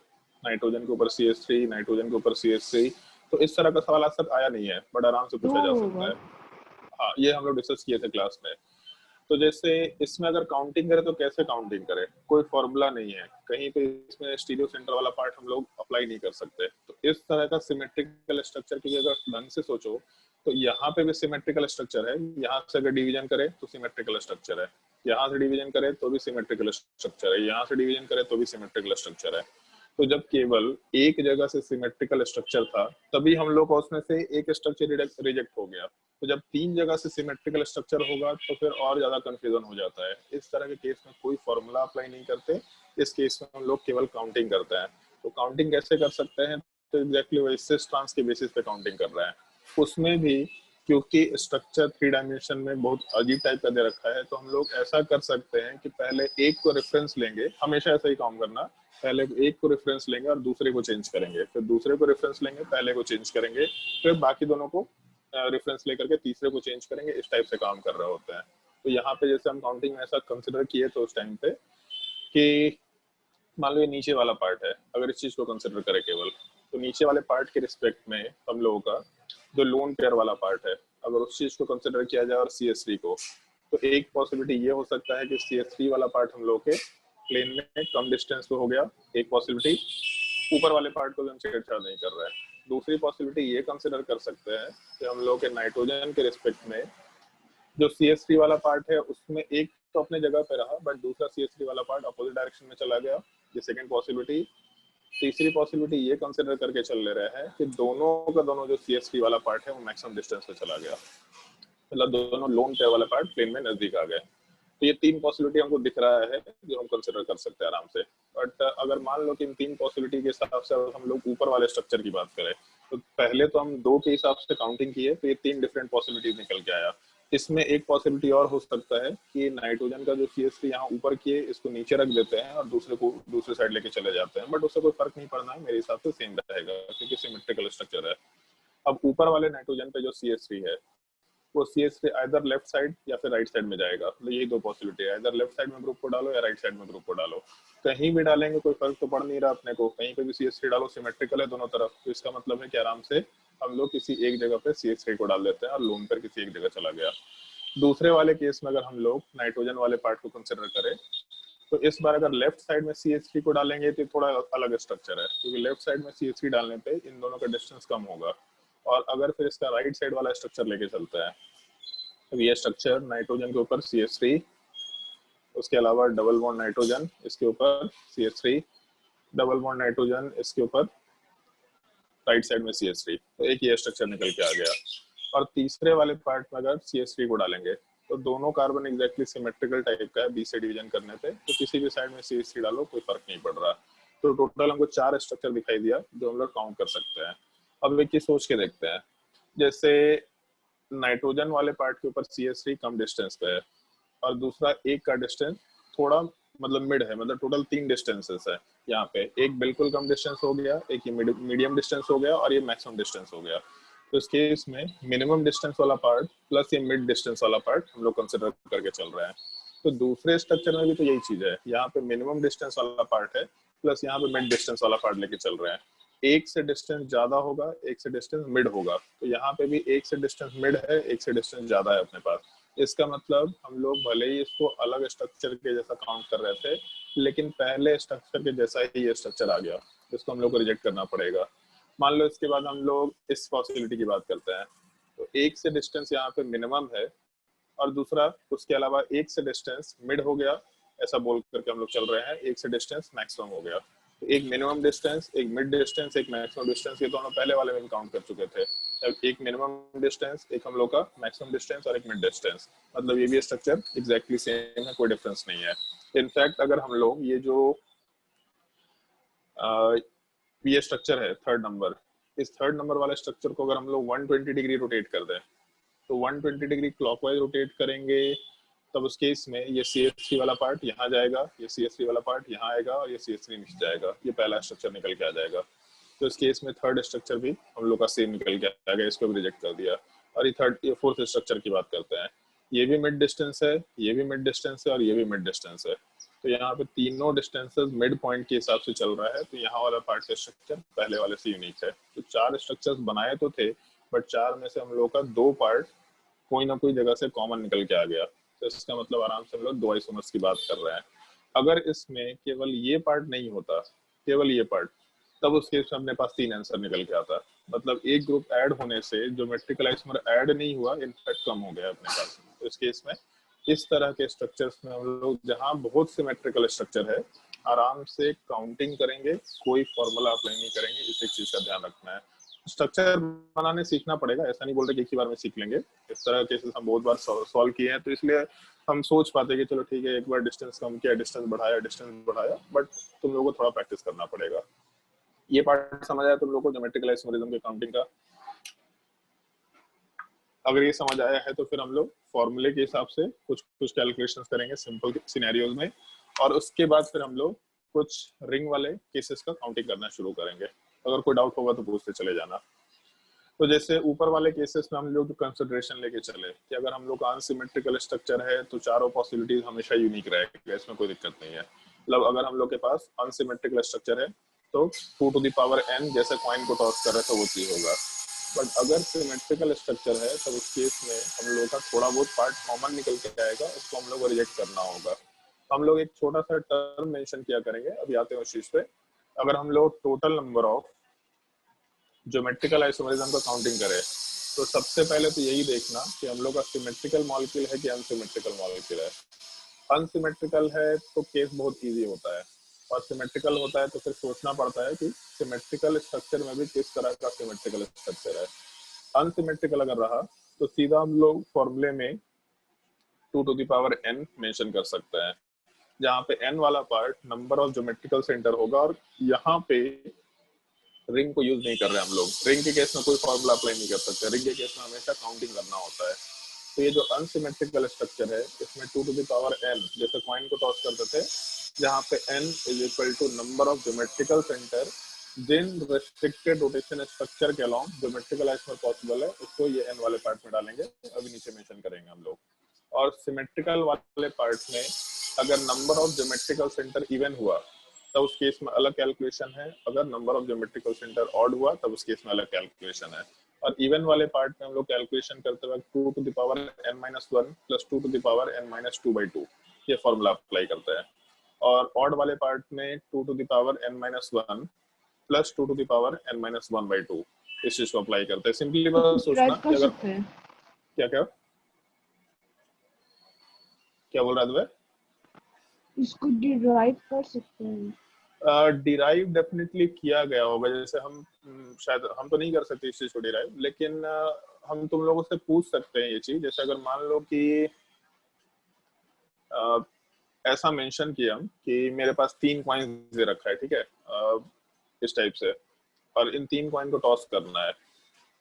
नाइट्रोजन के ऊपर CH3, नाइट्रोजन के ऊपर CH3। तो इस तरह का सवाल आज तक आया नहीं है, बट आराम से पूछा जा सकता है। हाँ, ये हम लोग डिस्कस किए थे क्लास में। तो जैसे इसमें अगर काउंटिंग करें तो कैसे काउंटिंग करें, कोई फॉर्मूला नहीं है कहीं पे, इसमें स्टीरियो सेंटर वाला पार्ट हम लोग अप्लाई नहीं कर सकते। तो इस तरह का सिमेट्रिकल स्ट्रक्चर की अगर ढंग से सोचो तो यहाँ पे भी सिमेट्रिकल स्ट्रक्चर है, यहाँ से अगर डिवीजन करें तो सिमेट्रिकल स्ट्रक्चर है, यहाँ से डिवीजन करें तो भी सिमेट्रिकल स्ट्रक्चर है, यहाँ से डिवीजन करें तो भी सिमेट्रिकल स्ट्रक्चर है। तो जब केवल एक जगह से सिमेट्रिकल स्ट्रक्चर था तभी हम लोग उसमें से एक स्ट्रक्चर रिजेक्ट हो गया। तो जब 3 जगह से सिमेट्रिकल स्ट्रक्चर होगा तो फिर और ज्यादा कंफ्यूजन हो जाता है। इस तरह के केस में कोई फॉर्मूला अप्लाई नहीं करते, इस केस में हम लोग केवल काउंटिंग करते हैं। तो काउंटिंग कैसे कर सकते हैं, तो एग्जैक्टली वही सिस ट्रांस के बेसिस पे काउंटिंग कर रहे हैं। उसमें भी क्योंकि स्ट्रक्चर 3 डायमेंशन में बहुत अजीब टाइप का दे रखा है, तो हम लोग ऐसा कर सकते हैं कि पहले एक को रेफरेंस लेंगे, हमेशा ऐसा ही काम करना, पहले एक को रेफरेंस लेंगे और दूसरे को चेंज करेंगे, फिर दूसरे को रेफरेंस लेंगे, पहले को चेंज करेंगे, फिर बाकी दोनों को रेफरेंस लेकर के तीसरे को चेंज करेंगे। इस टाइप से काम कर रहे होते हैं। तो यहाँ पे जैसे हम काउंटिंग में ऐसा कंसिडर किए तो उस टाइम पे कि मान लो ये नीचे वाला पार्ट है, अगर इस चीज को कंसिडर करें केवल, तो नीचे वाले पार्ट के रिस्पेक्ट में हम लोगों का जो लोन पेयर वाला पार्ट है, अगर उस चीज को कंसिडर किया जाए और CS3 को, तो एक पॉसिबिलिटी ये हो सकता है कि CS3 वाला पार्ट हम लोग के प्लेन में कम डिस्टेंस पे हो गया, एक पॉसिबिलिटी। ऊपर वाले पार्ट को हम छेड़छाड़ नहीं कर रहे हैं। दूसरी पॉसिबिलिटी ये कंसिडर कर सकते हैं कि हम लोग के नाइट्रोजन के रिस्पेक्ट में जो CS3 वाला पार्ट है उसमें एक तो अपने जगह पे रहा, बट दूसरा CS3 वाला पार्ट अपोजिट डायरेक्शन में चला गया, ये सेकंड पॉसिबिलिटी। तीसरी पॉसिबिलिटी ये कंसिडर करके चल ले रहे हैं कि दोनों का दोनों जो CS3 वाला पार्ट है वो मैक्सिमम डिस्टेंस पे चला गया, मतलब दोनों लोन पेयर वाला पार्ट प्लेन में नजदीक आ गए। तो ये 3 पॉसिबिलिटी हमको दिख रहा है जो हम कंसिडर कर सकते हैं आराम से। बट अगर मान लो कि इन 3 पॉसिबिलिटी के हिसाब से हम लोग ऊपर वाले स्ट्रक्चर की बात करें, तो पहले तो हम 2 के हिसाब से काउंटिंग किए, तो ये 3 डिफरेंट पॉसिबिलिटीज निकल के आया। इसमें एक पॉसिबिलिटी और हो सकता है कि नाइट्रोजन का जो CS3 यहाँ ऊपर किए इसको नीचे रख देते हैं और दूसरे को दूसरे साइड लेके चले जाते हैं, बट उससे कोई फर्क नहीं पड़ना है, मेरे हिसाब से सेम रहेगा क्योंकि सिमेट्रिकल स्ट्रक्चर है। अब ऊपर वाले नाइट्रोजन पे जो CS3 है वो CS3 आइदर लेफ्ट साइड या फिर राइट साइड में जाएगा। तो यही 2 पॉसिबिलिटी है, आइदर लेफ्ट साइड में ग्रुप को डालो या राइट साइड में ग्रुप को डालो। कहीं भी डालेंगे कोई फर्क तो पड़ नहीं रहा अपने को, कहीं पे भी CS3 डालो, सिमेट्रिकल है दोनों तरफ, तो इसका मतलब है कि आराम से हम लोग किसी एक जगह पे CS3 को डाल देते हैं और लोन पर किसी एक जगह चला गया। दूसरे वाले केस में अगर हम लोग नाइट्रोजन वाले पार्ट को कंसिडर करें, तो इस बार अगर लेफ्ट साइड में CS3 को डालेंगे तो थोड़ा अलग स्ट्रक्चर है, क्योंकि लेफ्ट साइड में CS3 डालने पे इन दोनों का डिस्टेंस कम होगा। और अगर फिर इसका राइट साइड वाला स्ट्रक्चर लेके चलता है, तो ये स्ट्रक्चर नाइट्रोजन के ऊपर CS3, उसके अलावा डबल बॉन्ड नाइट्रोजन इसके ऊपर CS3, डबल बॉन्ड नाइट्रोजन इसके ऊपर राइट साइड में CS3, तो एक ये स्ट्रक्चर निकल के आ गया। और तीसरे वाले पार्ट में अगर CS3 को डालेंगे तो दोनों कार्बन एग्जैक्टली सिमेट्रिकल टाइप का है, बी से डिवीजन करने पे, तो किसी भी साइड में CS3 डालो कोई फर्क नहीं पड़ रहा। तो टोटल हमको 4 स्ट्रक्चर दिखाई दिया जो हम लोग काउंट कर सकते हैं। अब एक चीज सोच के देखते हैं, जैसे नाइट्रोजन वाले पार्ट के ऊपर CS3 कम डिस्टेंस पे है और दूसरा एक का डिस्टेंस थोड़ा मतलब मिड है, मतलब टोटल 3 डिस्टेंसेस है यहाँ पे, एक बिल्कुल कम डिस्टेंस हो गया, एक ये मीडियम डिस्टेंस हो गया और ये मैक्सिमम डिस्टेंस हो गया। तो इस केस में मिनिमम डिस्टेंस वाला पार्ट प्लस ये मिड डिस्टेंस वाला पार्ट हम लोग कंसिडर करके चल रहे हैं। तो दूसरे स्ट्रक्चर में भी तो यही चीज है, यहाँ पे मिनिमम डिस्टेंस वाला पार्ट है प्लस यहाँ पे मिड डिस्टेंस वाला पार्ट लेके चल रहे हैं। एक से डिस्टेंस ज्यादा होगा, एक से डिस्टेंस मिड होगा, तो यहाँ पे भी एक से डिस्टेंस मिड है, एक से डिस्टेंस ज्यादा है अपने पास। इसका मतलब हम लोग भले ही इसको अलग स्ट्रक्चर के जैसा काउंट कर रहे थे, लेकिन पहले स्ट्रक्चर के जैसा ही ये स्ट्रक्चर आ गया, इसको हम लोग को रिजेक्ट करना पड़ेगा। मान लो इसके बाद हम लोग इस पॉसिबिलिटी की बात करते हैं, तो एक से डिस्टेंस यहाँ पे मिनिमम है और दूसरा उसके अलावा एक से डिस्टेंस मिड हो गया, ऐसा बोल करके हम लोग चल रहे हैं, एक से डिस्टेंस मैक्सिमम हो गया। तो एक मिनिमम डिस्टेंस, एक मिड डिस्टेंस, एक मैक्सिमम डिस्टेंस, ये दोनों पहले वाले में काउंट कर चुके थे। एक मिनिमम डिस्टेंस, एक हम लोग का मैक्सिमम डिस्टेंस और एक मिड डिस्टेंस, मतलब ये भी स्ट्रक्चर एग्जैक्टली सेम है, कोई डिफरेंस नहीं है। इनफैक्ट अगर हम लोग ये जो ये स्ट्रक्चर है थर्ड नंबर, इस थर्ड नंबर वाले स्ट्रक्चर को अगर हम लोग 120 डिग्री रोटेट कर दें, तो 120 डिग्री क्लॉकवाइज रोटेट करेंगे, तब उस केस में ये CS3 वाला पार्ट यहाँ जाएगा, ये CS3 वाला पार्ट यहाँ आएगा और ये CS3 नीचे जाएगा, ये पहला स्ट्रक्चर निकल के आ जाएगा। तो इस केस में थर्ड स्ट्रक्चर भी हम लोग का सेम निकल के आ गया, इसको भी रिजेक्ट कर दिया। और ये फोर्थ स्ट्रक्चर की बात करते हैं, ये भी मिड डिस्टेंस है, ये भी मिड डिस्टेंस है और ये भी मिड डिस्टेंस है। तो यहाँ पे तीनों डिस्टेंसेस मिड पॉइंट के हिसाब से चल रहा है, तो यहाँ वाला पार्ट का स्ट्रक्चर पहले वाले से यूनिक है। तो 4 स्ट्रक्चर्स बनाए तो थे, बट 4 में से हम लोग का 2 पार्ट कोई ना कोई जगह से कॉमन निकल के आ गया। तो इसका मतलब आराम से हम लोग 2 आइसोमर्स की बात कर रहे हैं। अगर इसमें केवल ये पार्ट नहीं होता, केवल ये पार्ट, तब उस केस में अपने पास 3 आंसर निकल के आता। मतलब एक ग्रुप ऐड होने से ज्योमेट्रिकल आइसोमर ऐड नहीं हुआ, इनफैक्ट कम हो गया अपने पास। तो इस केस में इस तरह के स्ट्रक्चर्स में हम लोग जहाँ बहुत सिमेट्रिकल स्ट्रक्चर है, आराम से काउंटिंग करेंगे, कोई फॉर्मूला अप्लाई नहीं करेंगे, इस एक चीज का ध्यान रखना है। स्ट्रक्चर बनाने सीखना पड़ेगा, ऐसा नहीं बोल रहे कि एक ही बार में सीख लेंगे। इस तरह के केसेस हम बहुत बार सॉल्व किए हैं, तो इसलिए हम सोच पाते हैं कि चलो ठीक है, एक बार डिस्टेंस कम किया, डिस्टेंस बढ़ाया, बट तुम लोगों को थोड़ा प्रैक्टिस करना पड़ेगा। ये पार्ट समझ आया तुम लोगों को ज्योमेट्रिकल आइसोमेरिज्म के काउंटिंग का? अगर ये समझ आया है तो फिर हम लोग फॉर्मूले के हिसाब से कुछ कुछ कैलकुलेशंस करेंगे सिंपल सिनेरियोज में, और उसके बाद फिर हम लोग कुछ रिंग वाले केसेस का काउंटिंग करना शुरू करेंगे। अगर कोई डाउट होगा तो पूछते चले जाना। तो जैसे ऊपर वाले केसेस में हम लोग कंसिडरेशन लेके चले कि अगर हम लोग का अनसिमेट्रिकल स्ट्रक्चर है तो चारों पॉसिबिलिटीज हमेशा यूनिक रहेगा, इसमें कोई दिक्कत नहीं है। मतलब अगर हम लोग के पास अनसिमेट्रिकल स्ट्रक्चर है तो 2 टू द पावर n जैसे कॉइन को टॉस कर रहे तो वो चीज होगा। बट अगर सिमेट्रिकल स्ट्रक्चर है तब उस केस में हम लोग का थोड़ा बहुत पार्ट कॉमन निकल के आएगा, उसको हम लोग को रिजेक्ट करना होगा। हम लोग एक छोटा सा टर्म मेंशन किया करेंगे, अभी आते हैं उस चीज पे। अगर हम लोग total number of geometrical isomerism का काउंटिंग करें तो सबसे पहले तो यही देखना कि हम लोग का सिमेट्रिकल मॉलिक्यूल है कि अनसिमेट्रिकल मॉलिक्यूल है। अनसिमेट्रिकल है तो केस बहुत इजी होता है, और सिमेट्रिकल होता है तो फिर सोचना पड़ता है कि सिमेट्रिकल स्ट्रक्चर में भी किस तरह का सिमेट्रिकल स्ट्रक्चर है। अनसिमेट्रिकल अगर रहा तो सीधा हम लोग फॉर्मूले में 2 to the power n mention कर सकते हैं, जहाँ पे n वाला part number of geometrical center होगा, और यहाँ पे रिंग को यूज नहीं कर रहे हम लोग। रिंग के केस में कोई फॉर्मूला अप्लाई नहीं कर सकते, रिंग के केस में हमेशा काउंटिंग करना होता है। तो ये जो अनसिमेट्रिकल स्ट्रक्चर है इसमें 2 टू द पावर n जैसे कॉइन को टॉस करते थे, जहाँ पे n is equal to number of geometrical center जिन रेस्ट्रिक्टेड रोटेशन स्ट्रक्चर के अलोंग ज्योमेट्रिकल आइसोमर पॉसिबल है, उसको ये n वाले पार्ट में डालेंगे, अभी नीचे मेंशन करेंगे हम लोग। और सिमेट्रिकल वाले पार्ट में अगर number of geometrical centre even हुआ तब उस केस में अलग कैलकुलेशन है, अगर number of geometrical centre odd हुआ तब उस केस में अलग कैलकुलेशन है। और इवन वाले पार्ट में हम लोग कैलकुलेशन करते वक्त 2 to the power n-1 plus 2 to the power n-2/2 ये फॉर्मूला अप्लाई करते हैं। और ऑड वाले पार्ट में 2 to the power n-1 plus 2 to the power n-1/2 इस चीज को अप्लाई करते हैं। सिंपली बस सोचना कि अगर क्या क्या क्या बोल रहा था, इसको डिराइव कर सकते हैं। डिराइव डेफिनेटली किया गया होगा। जैसे हम शायद हम तो नहीं कर सकते इस चीज को डिराइव, लेकिन हम तुम लोगों से पूछ सकते हैं ये चीज। जैसे अगर मान लो कि ऐसा मेंशन किया कि मेरे पास 3 कॉइन दे रखा है, ठीक है, इस टाइप से, और इन 3 कॉइन को टॉस करना है।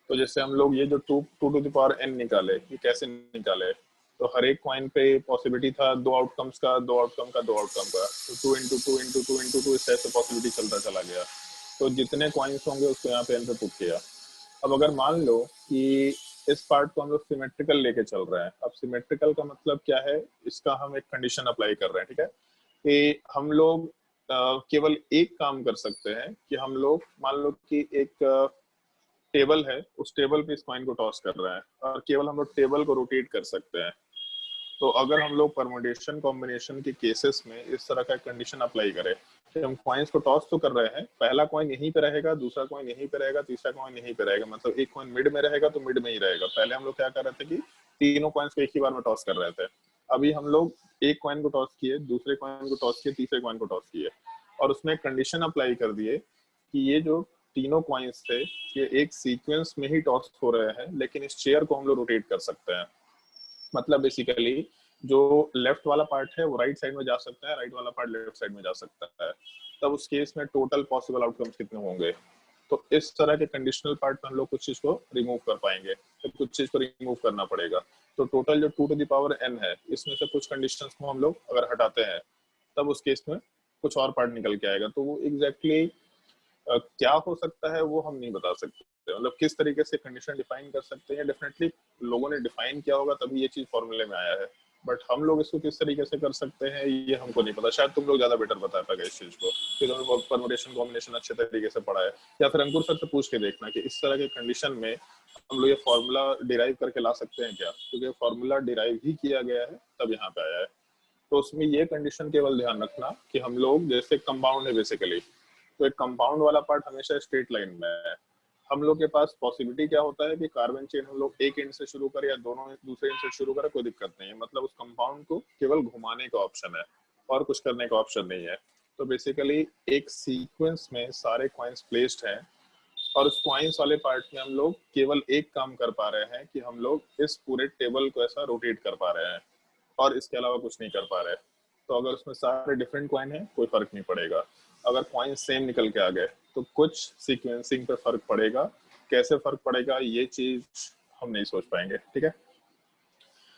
तो जैसे हम लोग ये जो 2 टू द पावर n निकाले, ये कैसे निकाले, तो हर एक कॉइन पे पॉसिबिलिटी था 2 आउटकम्स का, 2 आउटकम का, 2 आउटकम का, तो 2 इंटू 2 इंटू 2 इंटू 2 इस टाइप से पॉसिबिलिटी चलता चला गया। तो जितने कॉइन्स होंगे उसको यहाँ पे n पे पुट किया। अब अगर मान लो कि इस पार्ट को हम लोग सिमेट्रिकल लेके चल रहे हैं, अब सिमेट्रिकल का मतलब क्या है, इसका हम एक कंडीशन अप्लाई कर रहे हैं, ठीक है, कि हम लोग केवल एक काम कर सकते हैं कि हम लोग मान लो कि एक टेबल है, उस टेबल पे इस कॉइन को टॉस कर रहे हैं, और केवल हम लोग टेबल को रोटेट कर सकते हैं। तो अगर हम लोग परमुटेशन कॉम्बिनेशन के केसेस में इस तरह का कंडीशन अप्लाई करें कि हम कॉइन्स को टॉस तो कर रहे हैं, पहला कॉइन यहीं पे रहेगा, दूसरा कॉइन यहीं पे रहेगा, तीसरा कॉइन यहीं पे रहेगा, मतलब एक कॉइन मिड में रहेगा तो मिड में ही रहेगा। पहले हम लोग क्या कर रहे थे कि तीनों कॉइन्स को एक ही बार में टॉस कर रहे थे। अभी हम लोग एक कॉइन को टॉस किए, दूसरे कॉइन को टॉस किए, तीसरे कॉइन को टॉस किए, और उसमें कंडीशन अप्लाई कर दिए कि ये जो तीनों कॉइन्स थे ये एक सीक्वेंस में ही टॉस हो रहे हैं, लेकिन इस चेयर को हम लोग रोटेट कर सकते हैं। मतलब बेसिकली जो लेफ्ट वाला पार्ट है वो राइट साइड में जा सकता है, राइट वाला पार्ट लेफ्ट साइड में जा सकता है। तब उस केस में टोटल पॉसिबल आउटकम्स कितने होंगे। तो इस तरह के कंडीशनल पार्ट में हम लोग कुछ चीज को रिमूव कर पाएंगे, तो कुछ चीज को रिमूव करना पड़ेगा। तो टोटल जो 2 टू द पावर n है, इसमें से कुछ कंडीशंस को हम लोग अगर हटाते हैं तब उस केस में कुछ और पार्ट निकल के आएगा। तो वो एग्जैक्टली क्या हो सकता है वो हम नहीं बता सकते, मतलब किस तरीके से कंडीशन डिफाइन कर सकते हैं। डेफिनेटली लोगों ने डिफाइन किया होगा तभी ये चीज फॉर्मूले में आया है, बट हम लोग इसको किस तरीके से कर सकते हैं ये हमको नहीं पता। शायद तुम लोग ज्यादा बेटर बता पाएगा इस चीज को, कि तुमने परमुटेशन कॉम्बिनेशन अच्छे तरीके से पढ़ा है, या फिर अंकुर सर से पूछ के देखना कि इस तरह के कंडीशन में हम लोग ये फॉर्मूला डिराइव करके ला सकते हैं क्या, क्योंकि फॉर्मूला डिराइव ही किया गया है तब यहाँ पे आया है। तो उसमें ये कंडीशन केवल ध्यान रखना कि हम लोग जैसे कंपाउंड है बेसिकली, तो एक कंपाउंड वाला पार्ट हमेशा स्ट्रेट लाइन में है। हम लोग के पास पॉसिबिलिटी क्या होता है कि कार्बन चेन हम लोग एक एंड से शुरू करें या दोनों दूसरे एंड से शुरू करें, कोई दिक्कत नहीं है, मतलब उस कंपाउंड को केवल घुमाने का ऑप्शन है और कुछ करने का ऑप्शन नहीं है। तो बेसिकली एक सीक्वेंस में सारे कॉइन्स प्लेस्ड हैं, और उस क्वाइंस वाले पार्ट में हम लोग केवल एक काम कर पा रहे हैं कि हम लोग इस पूरे टेबल को ऐसा रोटेट कर पा रहे हैं और इसके अलावा कुछ नहीं कर पा रहे। तो अगर उसमें सारे डिफरेंट क्वाइन है कोई फर्क नहीं पड़ेगा। अगर क्वाइन सेम निकल के आ गए तो कुछ सीक्वेंसिंग पे फर्क पड़ेगा। कैसे फर्क पड़ेगा ये चीज हम नहीं सोच पाएंगे, ठीक है।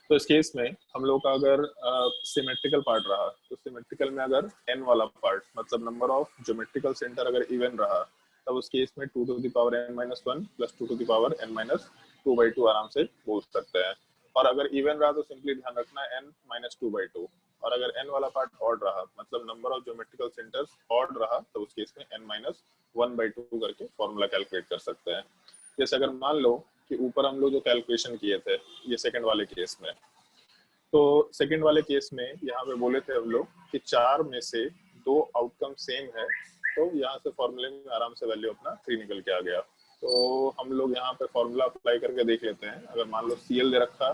तो इस केस में हम लोग का अगर सिमेट्रिकल पार्ट रहा तो सिमेट्रिकल में अगर n वाला पार्ट मतलब नंबर ऑफ ज्योमेट्रिकल सेंटर अगर इवन रहा तब उस केस में 2 to the power n-1 plus 2 to the power n-2/2 आराम से बोल सकते हैं। और अगर इवन रहा तो सिंपली ध्यान रखना n-2/2। और अगर n वाला पार्ट ऑड रहा मतलब number of geometrical centres odd रहा तो उस केस में n-1/2 करके फॉर्मूला कैलकुलेट कर सकते हैं। जैसे अगर मान लो कि ऊपर हम लोग जो कैलकुलेशन किए थे ये सेकंड वाले केस में, तो सेकंड वाले केस में यहाँ पे बोले थे हम लोग कि 4 में से 2 आउटकम सेम है, तो यहाँ से फॉर्मूले में आराम से वैल्यू अपना 3 निकल के आ गया। तो हम लोग यहाँ पे फॉर्मूला अप्लाई करके देख लेते हैं। अगर मान लो Cl दे रखा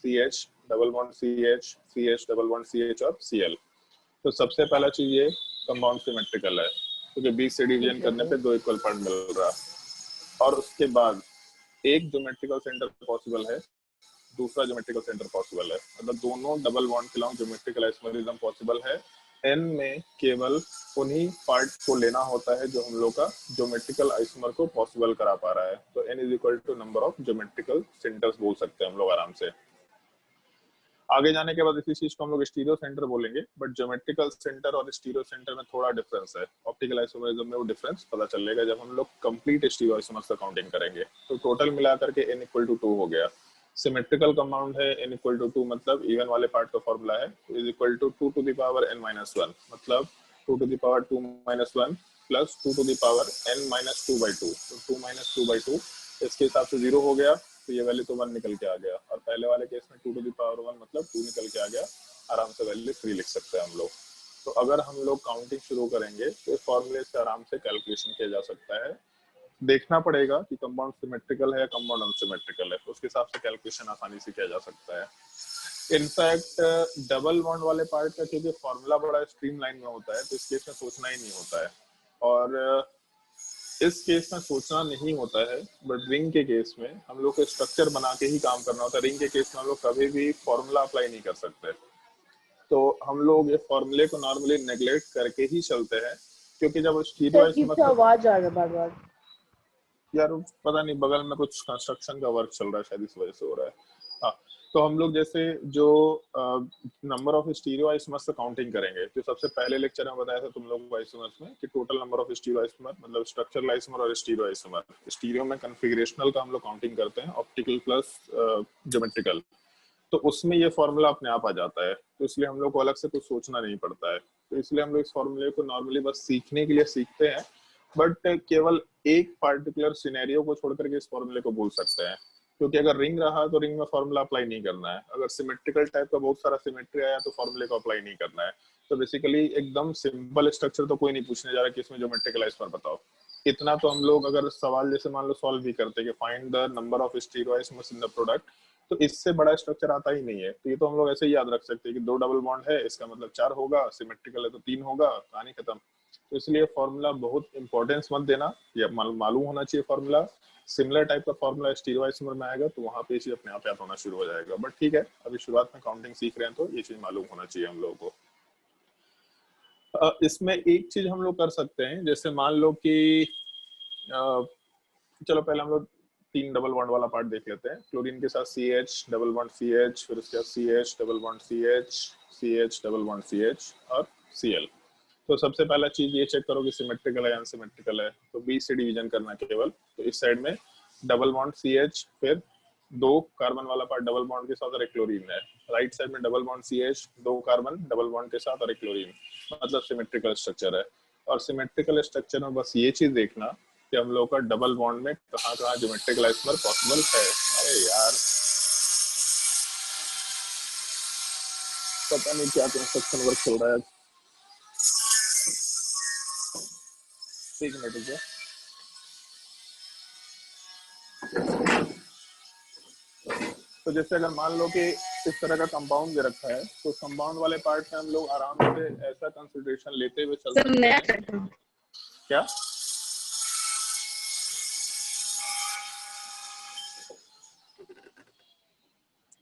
CH double bond CH CH double bond CH और Cl, तो सबसे पहला चीज ये कंपाउंड सिमेट्रिकल है क्योंकि बीच से डिवीजन करने पे 2 इक्वल पार्ट मिल रहा। और उसके बाद एक ज्योमेट्रिकल सेंटर पॉसिबल है, दूसरा ज्योमेट्रिकल सेंटर पॉसिबल है, मतलब दोनों डबल बॉन्ड के लॉन्ग ज्योमेट्रिकल आइसोमरिज्म पॉसिबल है। n में केवल उन्हीं पार्ट को लेना होता है जो हम लोग का ज्योमेट्रिकल आइसोमर को पॉसिबल करा पा रहा है। तो n is equal to number of geometrical centers बोल सकते हैं हम लोग आराम से। आगे जाने के बाद इसी चीज को हम लोग स्टीरियो सेंटर बोलेंगे, बट ज्योमेट्रिकल सेंटर और स्टीरियो सेंटर में थोड़ा डिफरेंस है। ऑप्टिकल आइसोमरिज्म में वो डिफरेंस पता चलेगा जब हम लोग कंप्लीट स्टीरियो आइसोमर्स का काउंटिंग करेंगे। तो टोटल मिलाकर के n इक्वल टू 2 हो गया। सिमेट्रिकल कंपाउंड है n इक्वल टू 2 मतलब इवन वाले पार्ट का फॉर्मूला है is equal to 2 to the power n-1 मतलब 2 to the power 2-1 plus 2 to the power n-2/2। तो 2-2/2 इसके हिसाब से 0 हो गया, तो ये वैल्यू तो 1 निकल के आ गया। और पहले वाले केस में 2 to the power 1 मतलब 2 निकल के आ गया, आराम से वैल्यू 3 लिख सकते हैं हम लोग। तो अगर हम लोग काउंटिंग शुरू करेंगे तो इस फॉर्मूले से आराम से कैलकुलेशन किया जा सकता है। देखना पड़ेगा कि कंपाउंड सिमेट्रिकल है या कंपाउंड अनसिमेट्रिकल है, तो उसके हिसाब से कैलकुलेशन आसानी से किया जा सकता है। इनफैक्ट डबल बॉन्ड वाले पार्ट का क्योंकि फॉर्मूला बड़ा स्ट्रीमलाइन में होता है तो इस केस में सोचना ही नहीं होता है, और इस केस में सोचना नहीं होता है। बट रिंग के केस में हम लोग को स्ट्रक्चर बना के ही काम करना होता है। रिंग के केस में हम लोग कभी भी फॉर्मूला अप्लाई नहीं कर सकते, तो हम लोग ये फॉर्मूले को नॉर्मली नेग्लेक्ट करके ही चलते हैं क्योंकि जब स्टीरियो किसका आवाज आ रहा है बार-बार? यार पता नहीं बगल में कुछ कंस्ट्रक्शन का वर्क चल रहा है शायद इस वजह से हो रहा है। हाँ, तो हम लोग जैसे जो नंबर ऑफ स्टीरियो आइसोमर्स से काउंटिंग करेंगे, जो सबसे पहले लेक्चर में बताया था तुम लोगों को आइसोमर्स में कि total number of stereo isomer मतलब स्ट्रक्चरल आइसोमर और स्टीरियो आइसोमर। स्टीरियो में कन्फिगरेशनल का हम लोग काउंटिंग करते हैं, ऑप्टिकल प्लस ज्योमेट्रिकल, तो उसमें ये फॉर्मूला अपने आप आ जाता है। तो इसलिए हम लोग को अलग से कुछ सोचना नहीं पड़ता है। तो इसलिए हम लोग इस फॉर्मूले को नॉर्मली बस सीखने के लिए सीखते हैं, बट केवल एक पार्टिकुलर सिनेरियो को छोड़ करके इस फॉर्मूले को बोल सकते हैं। क्योंकि अगर रिंग रहा तो रिंग में फॉर्मूला अप्लाई नहीं करना है, अगर सिमेट्रिकल टाइप का बहुत सारा सिमेट्री आया तो फॉर्मूले को अप्लाई नहीं करना है। तो बेसिकली एकदम सिंपल स्ट्रक्चर तो कोई नहीं पूछने जा रहा कि इसमें ज्योमेट्रिकल आइसोमर बताओ। इतना तो हम लोग अगर सवाल जैसे मान लो सॉल्व भी करते कि find the number of stereo isomers in the product, तो इससे बड़ा स्ट्रक्चर आता ही नहीं है। तो ये तो हम लोग ऐसे ही याद रख सकते हैं कि 2 डबल बॉन्ड है इसका मतलब 4 होगा, सिमेट्रिकल है तो 3 होगा, कहानी खत्म। तो इसलिए फॉर्मूला बहुत इंपॉर्टेंस मत देना, या मालूम होना चाहिए फॉर्मूला। सिमिलर टाइप का फॉर्मूला स्टीरियो आइसोमर में आएगा तो वहां पे चीज अपने आप याद होना शुरू हो जाएगा। बट ठीक है, अभी शुरुआत में काउंटिंग सीख रहे हैं तो ये चीज मालूम होना चाहिए हम लोगों को। इसमें एक चीज हम लोग कर सकते हैं, जैसे मान लो कि चलो पहले हम लोग 3 डबल बॉन्ड वाला पार्ट देख लेते हैं। क्लोरीन के साथ CH डबल बॉन्ड CH, फिर उसके बाद CH double bond CH, CH double bond CH और Cl। तो सबसे पहला चीज ये चेक करो कि सिमेट्रिकल है या अनसिमेट्रिकल है। तो बीच से डिवीजन करना केवल, तो इस साइड में डबल बॉन्ड CH, फिर 2 कार्बन वाला पार्ट डबल बॉन्ड के साथ और एक क्लोरीन है। राइट साइड में double bond CH, 2 carbon double bond के साथ और एक क्लोरीन, मतलब सिमेट्रिकल स्ट्रक्चर है। और सिमेट्रिकल स्ट्रक्चर में बस ये चीज देखना कि हम लोग का डबल बॉन्ड में कहाँ कहाँ ज्योमेट्रिकल आइसोमर पॉसिबल है। अरे यार पता नहीं क्या कंस्ट्रक्शन वर्क चल रहा है। एक मिनट रुको। तो जैसे अगर मान लो कि इस तरह का कंपाउंड दे रखा है, तो कंपाउंड वाले पार्ट में हम लोग आराम से ऐसा कंसिडरेशन लेते हुए चल सकते हैं। क्या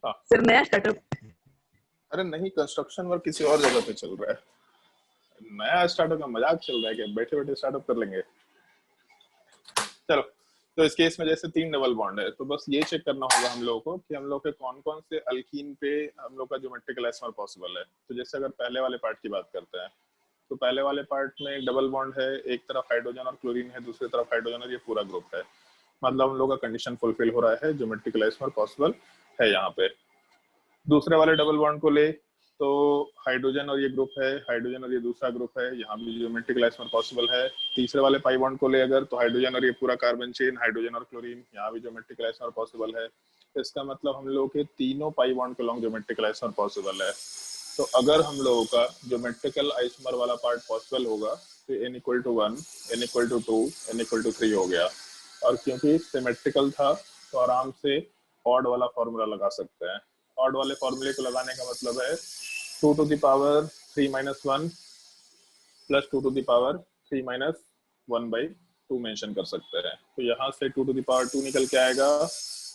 हाँ सर नया स्टार्टअप। अरे नहीं, कंस्ट्रक्शन वर्क किसी और जगह पे चल रहा है। नया स्टार्टअप का मजाक चल रहा है कि बैठे बैठे स्टार्टअप कर लेंगे। चलो, तो इस केस में जैसे 3 डबल बॉन्ड है, तो बस ये चेक करना होगा हम लोगों को कि हम लोग के कौन कौन से अल्कीन पे हम लोग का ज्योमेट्रिकल आइसोमर पॉसिबल है। तो जैसे अगर पहले वाले पार्ट की बात करते हैं, तो पहले वाले पार्ट में एक डबल बॉन्ड है, एक तरफ हाइड्रोजन और क्लोरीन है, दूसरी तरफ हाइड्रोजन और ये पूरा ग्रुप है। मतलब हम लोग का कंडीशन फुलफिल हो रहा है, ज्योमेट्रिकल आइसोमर पॉसिबल है यहाँ पे। दूसरे वाले डबल बॉन्ड को ले, तो हाइड्रोजन और ये ग्रुप है, हाइड्रोजन और ये दूसरा ग्रुप है, यहाँ भी ज्योमेट्रिकल आइसोमर पॉसिबल है। तीसरे वाले पाई बॉन्ड को ले अगर, तो हाइड्रोजन और ये पूरा कार्बन चेन, हाइड्रोजन और क्लोरीन, यहाँ भी ज्योमेट्रिकल आइसोमर पॉसिबल है। इसका मतलब हम लोग के तीनों पाई बॉन्ड के लॉन्ग ज्योमेट्रिकल आइसोमर पॉसिबल है। तो अगर हम लोगों का ज्योमेट्रिकल आइसोमर वाला पार्ट पॉसिबल होगा, तो n equal to 1, n equal to 2, n equal to 3 हो गया। और क्योंकि सिमेट्रिकल था, तो आराम से ऑड वाला फॉर्मूला लगा सकते हैं। ऑड वाले फॉर्मूले को लगाने का मतलब है 2 to the power 3 minus 1 plus 2 to the power 3 minus 1 by 2 mention कर सकते हैं। तो यहाँ से 2 टू द पावर 2 निकल के आएगा,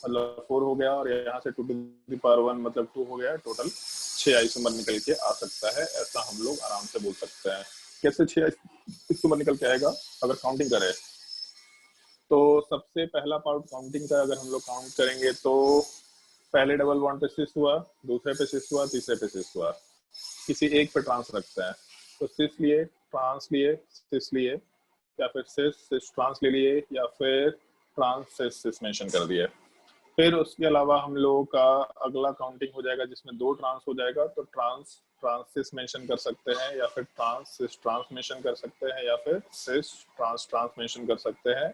मतलब 4 हो गया, और यहाँ से 2 टू द पावर 1 मतलब 2 हो गया। टोटल 6 आइसोमर निकल के आ सकता है, ऐसा हम लोग आराम से बोल सकते हैं। कैसे 6 आइसोमर निकल के आएगा अगर काउंटिंग करें, तो सबसे पहला पार्ट काउंटिंग का अगर हम लोग काउंट करेंगे, तो पहले डबल बॉन्ड पे सिस हुआ, दूसरे पे सिस हुआ, तीसरे पे सिस हुआ, किसी एक पे ट्रांस रखते हैं। तो सिस लिए, ट्रांस लिए, सिस लिए, या फिर सिस सिस ट्रांस ले लिए, या फिर ट्रांस सिस सिस मेंशन कर दिए। फिर उसके अलावा हम लोगों का अगला काउंटिंग हो जाएगा जिसमें 2 ट्रांस हो जाएगा, तो ट्रांस ट्रांस सिस मेंशन कर सकते हैं, या फिर ट्रांस सिस ट्रांस मेंशन कर सकते हैं, या फिर सिस ट्रांस ट्रांस मेंशन कर सकते हैं,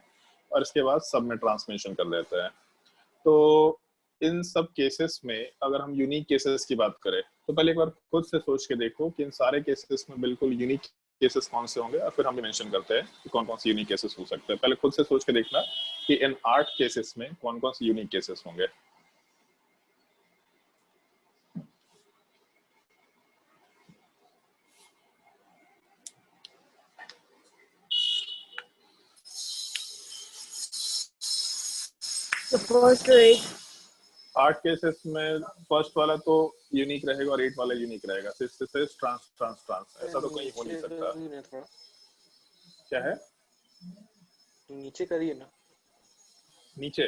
और इसके बाद सब में ट्रांसमेशन कर देते हैं। तो इन सब केसेस में अगर हम यूनिक केसेस की बात करें, तो पहले एक बार खुद से सोच के देखो कि इन सारे केसेस में बिल्कुल यूनिक केसेस कौन से होंगे, और फिर हम मेंशन करते हैं कि कौन कौन से यूनिक केसेस हो सकते हैं। पहले खुद से सोच के देखना कि इन 8 केसेस में कौन कौन से यूनिक केसेस होंगे। The first to 8. 8 केसेस में फर्स्ट वाला तो यूनिक रहेगा और 8 वाला यूनिक रहेगा। सिस सिस ट्रांस ट्रांस ट्रांस, ऐसा तो कहीं हो नहीं सकता। थोड़ा क्या है नीचे करिए ना। नीचे?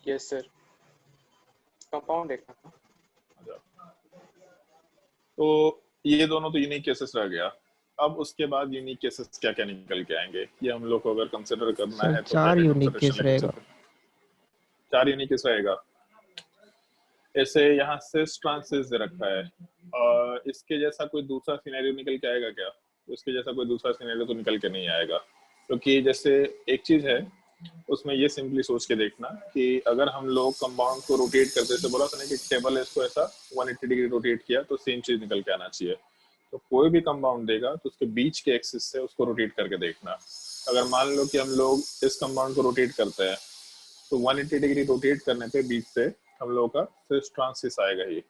यस सर, कंपाउंड देखना था। तो ये दोनों तो यूनिक केसेस रह गया। अब उसके बाद यूनिक केसेस क्या क्या निकल के आएंगे, ये हम लोग को अगर कंसिडर करना सर है तो क्या 4 क्या यूनिक कंसिडरेशन केस लेके रहेगा। चलते हैं। 4 यूनिक केस रहेगा। ऐसे यहाँ सिस ट्रांस सिस दे रखा है, और इसके जैसा कोई दूसरा सिनेरियो निकल के आएगा क्या? इसके जैसा कोई दूसरा सिनेरियो तो निकल के नहीं आएगा, क्योंकि जैसे एक चीज है उसमें ये सिंपली सोच के देखना कि अगर हम लोग कंपाउंड को रोटेट करते, जैसे बोला था ना कि टेबल है, इसको ऐसा 180 डिग्री रोटेट किया तो सेम चीज निकल के आना चाहिए। तो कोई भी कंपाउंड देगा तो उसके बीच के एक्सिस से उसको रोटेट करके देखना। अगर मान लो कि हम लोग इस कंपाउंड को रोटेट करते हैं, तो 180 डिग्री रोटेट करने पे बीच से हम लोगों का सिस ट्रांसिस आएगा ही।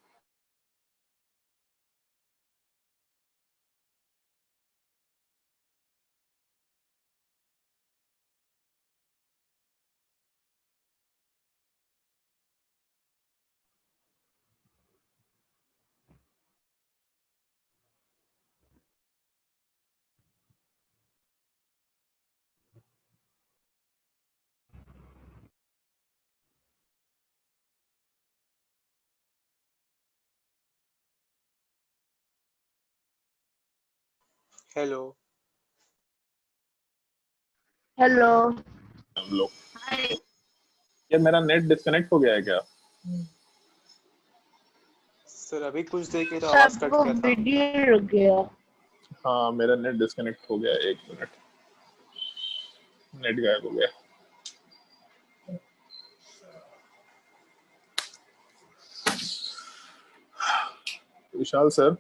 हेलो। Hello. हम लोग, यार मेरा नेट डिस्कनेक्ट हो गया है क्या? सर अभी कुछ देर के तो आवाज सर कट वो गया था। वीडियो रुक गया। हाँ, मेरा नेट डिस्कनेक्ट हो गया, 1 मिनट, नेट गायब हो गया। विशाल सर,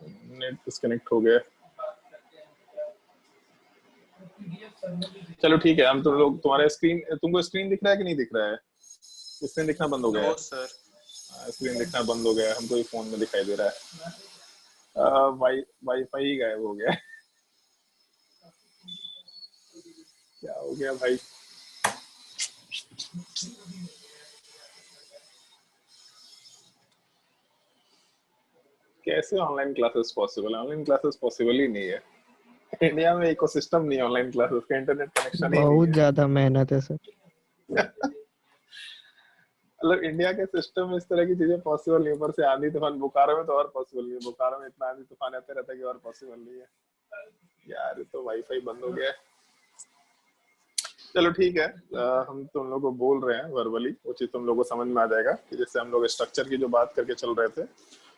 नेट डिस्कनेक्ट हो गया। चलो ठीक है, हम तुम लोग, तुम्हारा स्क्रीन, तुमको स्क्रीन दिख रहा है कि नहीं दिख रहा है? स्क्रीन दिखना बंद हो गया नो है। सर। स्क्रीन दिखना बंद हो गया है, हमको ही फोन में दिखाई दे रहा है। वाईफाई ही गायब हो गया है। क्या हो गया भाई? कैसे ऑनलाइन क्लासेस पॉसिबल है? ऑनलाइन क्लासेस पॉसिबल ही नहीं है। इंडिया में इकोसिस्टम नहीं है ऑनलाइन क्लासेस का, इंटरनेट कनेक्शन ही नहीं बहुत है। ज्यादा मेहनत है सर। मतलब इंडिया के सिस्टम में इस तरह की चीजें पॉसिबल नहीं। ऊपर से आंधी तूफान, बोकारो में तो और पॉसिबल नहीं है। बोकारो में इतना आंधी तूफान आते रहता है कि और पॉसिबल नहीं है यार। तो वाईफाई बंद हो गया है। चलो ठीक है, हम तुम लोग को बोल रहे हैं वर्बली, वो चीज तुम लोग को समझ में आ जाएगा कि जैसे हम लोग स्ट्रक्चर की जो बात करके चल रहे थे,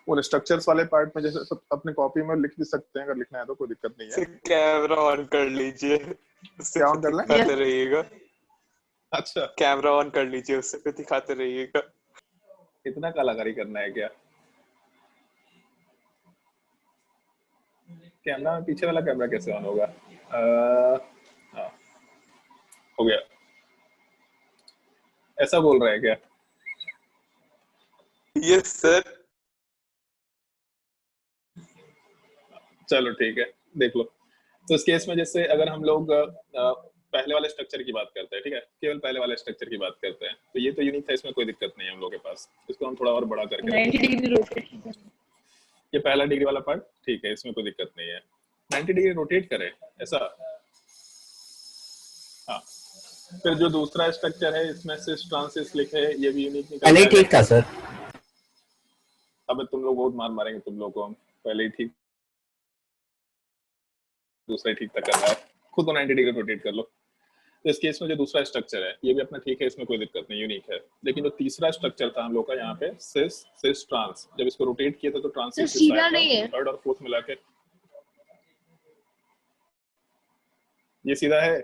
उन स्ट्रक्चर्स वाले पार्ट में जैसे सब अपने कॉपी में लिख भी सकते हैं, अगर लिखना है तो कोई दिक्कत नहीं है। कैमरा ऑन कर लीजिए, उससे क्या ऑन फिर कर लें? दिखाते रहिएगा। अच्छा, कैमरा ऑन कर लीजिए, उससे फिर दिखाते रहिएगा। इतना कलाकारी करना है क्या? कैमरा में पीछे वाला कैमरा कैसे ऑन होगा? हाँ, हो गया। ऐसा बोल रहा है क्या? Yes sir. चलो ठीक है, देख लो। तो इस केस में जैसे अगर हम लोग पहले वाले स्ट्रक्चर की बात करते हैं, ठीक है, केवल पहले वाले स्ट्रक्चर की बात करते हैं, तो ये तो यूनिक था, इसमें कोई दिक्कत नहीं है हम लोग के पास। इसको हम थोड़ा और बड़ा करके 90 डिग्री रोटेट करना। ये पहला डिग्री वाला पार्ट ठीक है, इसमें कोई दिक्कत नहीं है। 90 डिग्री रोटेट करें ऐसा। हाँ, फिर जो दूसरा स्ट्रक्चर है इसमें सिस ट्रांसिस लिखे, ये भी यूनिक निकल पहले ही जाएगा। ठीक था सर। अब तुम लोग बहुत मार मारेंगे तुम लोग को हम। पहले ही ठीक, दूसरा ही ठीक तक कर रहा है, खुद को 90 डिग्री रोटेट कर लो। तो इस केस में जो दूसरा स्ट्रक्चर है ये भी अपना ठीक है, इसमें कोई दिक्कत नहीं, यूनिक है। लेकिन जो तीसरा स्ट्रक्चर था हम लोग का यहाँ पे सिस सिस ट्रांस, जब इसको रोटेट किया था तो ट्रांस सर सीधा नहीं है। थर्ड और फोर्थ मिला के ये सीधा है।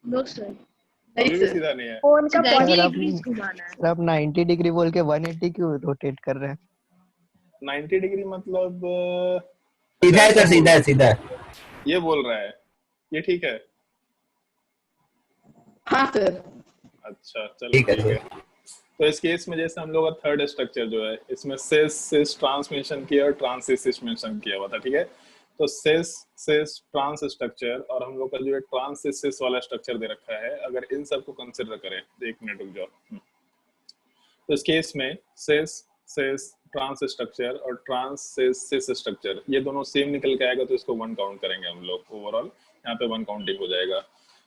नो सर, अभी नहीं भी सर, सीधा नहीं है। फोन का सर 90 आप डिग्री घुमाना है। सर आप 90 डिग्री बोल के 180 क्यों रोटेट कर रहे हैं? 90 डिग्री मतलब सीधा है ऐसा सर, सीधा बोल- है, सीधा है। ये बोल रहा है, ये ठीक है। हाँ सर। अच्छा चलो ठीक है ठीक है। तो इस केस में जैसे हम लोग का थर्ड स्ट्रक्चर जो है इसमें सिस सिस ट्रांस मेंशन किया और ट्रांसिस मेंशन किया हुआ था, ठीक है। तो सिस सिस ट्रांस स्ट्रक्चर और हम लोग का जो है ट्रांसिस वाला स्ट्रक्चर दे रखा है, अगर इन सब को कंसिडर करें तो एक मिनट रुक जाओ। तो इस केस में सिस सिस ट्रांस स्ट्रक्चर और ट्रांस सिस स्ट्रक्चर ये दोनों सेम निकल के आएगा, तो इसको 1 काउंट करेंगे हम लोग। ओवरऑल यहाँ पे 1 काउंटिंग हो जाएगा।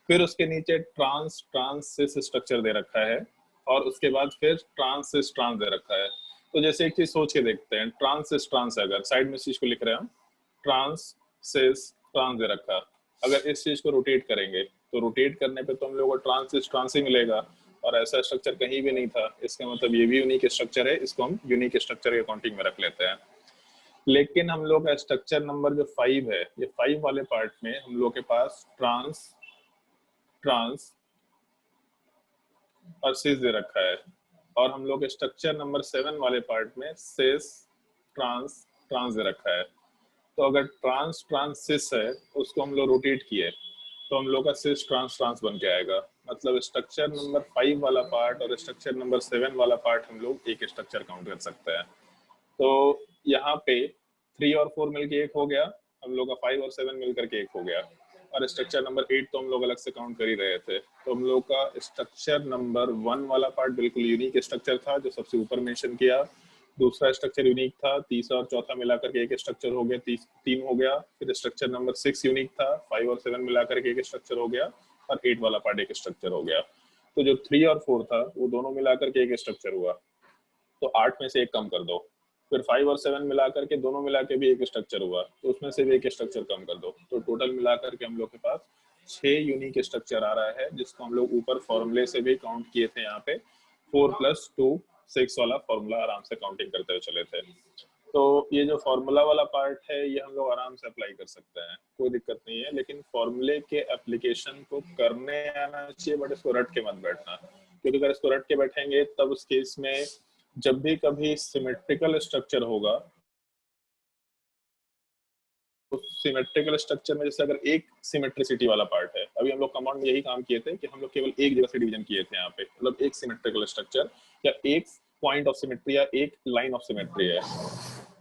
फिर उसके नीचे ट्रांस ट्रांस सिस स्ट्रक्चर दे रखा है और उसके बाद फिर ट्रांस सिस ट्रांस दे रखा है। तो जैसे एक चीज सोच के देखते हैं, ट्रांस सिस ट्रांस अगर साइड में इस चीज को लिख रहे हैं हम, ट्रांस सिस ट्रांस दे रखा, अगर इस चीज को रोटेट करेंगे तो रोटेट करने पे तो हम लोग को ट्रांस सिस ट्रांस ही मिलेगा, और ऐसा स्ट्रक्चर कहीं भी नहीं था। इसका मतलब ये भी यूनिक स्ट्रक्चर है, इसको हम यूनिक स्ट्रक्चर के काउंटिंग में रख लेते हैं। लेकिन हम लोग का स्ट्रक्चर नंबर जो 5 है, ये 5 वाले पार्ट में हम लोग के पास ट्रांस ट्रांस और सिस दे रखा है, और हम लोग स्ट्रक्चर नंबर 7 वाले पार्ट में सिस ट्रांस ट्रांस दे रखा है। तो अगर ट्रांस ट्रांस सिस है उसको हम लोग रोटेट किए तो हम लोग का सिस ट्रांस ट्रांस बन के आएगा। मतलब स्ट्रक्चर नंबर 5 वाला पार्ट और स्ट्रक्चर नंबर 7 वाला पार्ट हम लोग एक स्ट्रक्चर काउंट कर सकते हैं। तो यहाँ पे 3 और 4 मिलके एक हो गया, हम लोग का 5 और 7 मिलकर के एक हो गया, और स्ट्रक्चर नंबर 8 तो हम लोग अलग से काउंट कर ही रहे थे। तो हम लोग का स्ट्रक्चर नंबर 1 वाला पार्ट बिल्कुल यूनिक स्ट्रक्चर था जो सबसे ऊपर मेंशन किया। दूसरा स्ट्रक्चर यूनिक था, तीसरा और चौथा मिलाकर के एक स्ट्रक्चर हो गया, 3 हो गया। फिर स्ट्रक्चर नंबर 6 यूनिक था, 5 और 7 मिलाकर के एक स्ट्रक्चर हो गया, और 8 वाला पार्ट एक स्ट्रक्चर हो गया। तो जो 3 और 4 था वो दोनों मिलाकर के एक स्ट्रक्चर हुआ, तो 8 में से एक कम कर दो। फिर 5 और 7 मिलाकर के दोनों मिला के भी एक स्ट्रक्चर हुआ, तो उसमें से भी एक स्ट्रक्चर कम कर दो। तो टोटल मिलाकर के हम लोग के पास 6 यूनिक स्ट्रक्चर आ रहा है, जिसको हम लोग ऊपर फॉर्मूले से भी काउंट किए थे। यहाँ पे 4 + 2 6 वाला फॉर्मूला आराम से काउंटिंग करते हुए चले थे। तो ये जो फॉर्मूला वाला पार्ट है ये हम लोग आराम से अप्लाई कर सकते हैं, कोई दिक्कत नहीं है। लेकिन फॉर्मूले के एप्लीकेशन को करने आना चाहिए, बट इसको रट के मत बैठना, क्योंकि अगर इसको रट के बैठेंगे तब उस केस में जब भी कभी सिमेट्रिकल स्ट्रक्चर होगा, तो सिमेट्रिकल स्ट्रक्चर में जैसे अगर एक सिमेट्रिसिटी वाला पार्ट है, अभी हम लोग कमांड में यही काम किए थे कि हम लोग केवल एक जगह से डिवीजन किए थे यहाँ पे, मतलब एक सिमेट्रिकल स्ट्रक्चर या एक पॉइंट ऑफ सिमेट्री या एक लाइन ऑफ सिमेट्री है,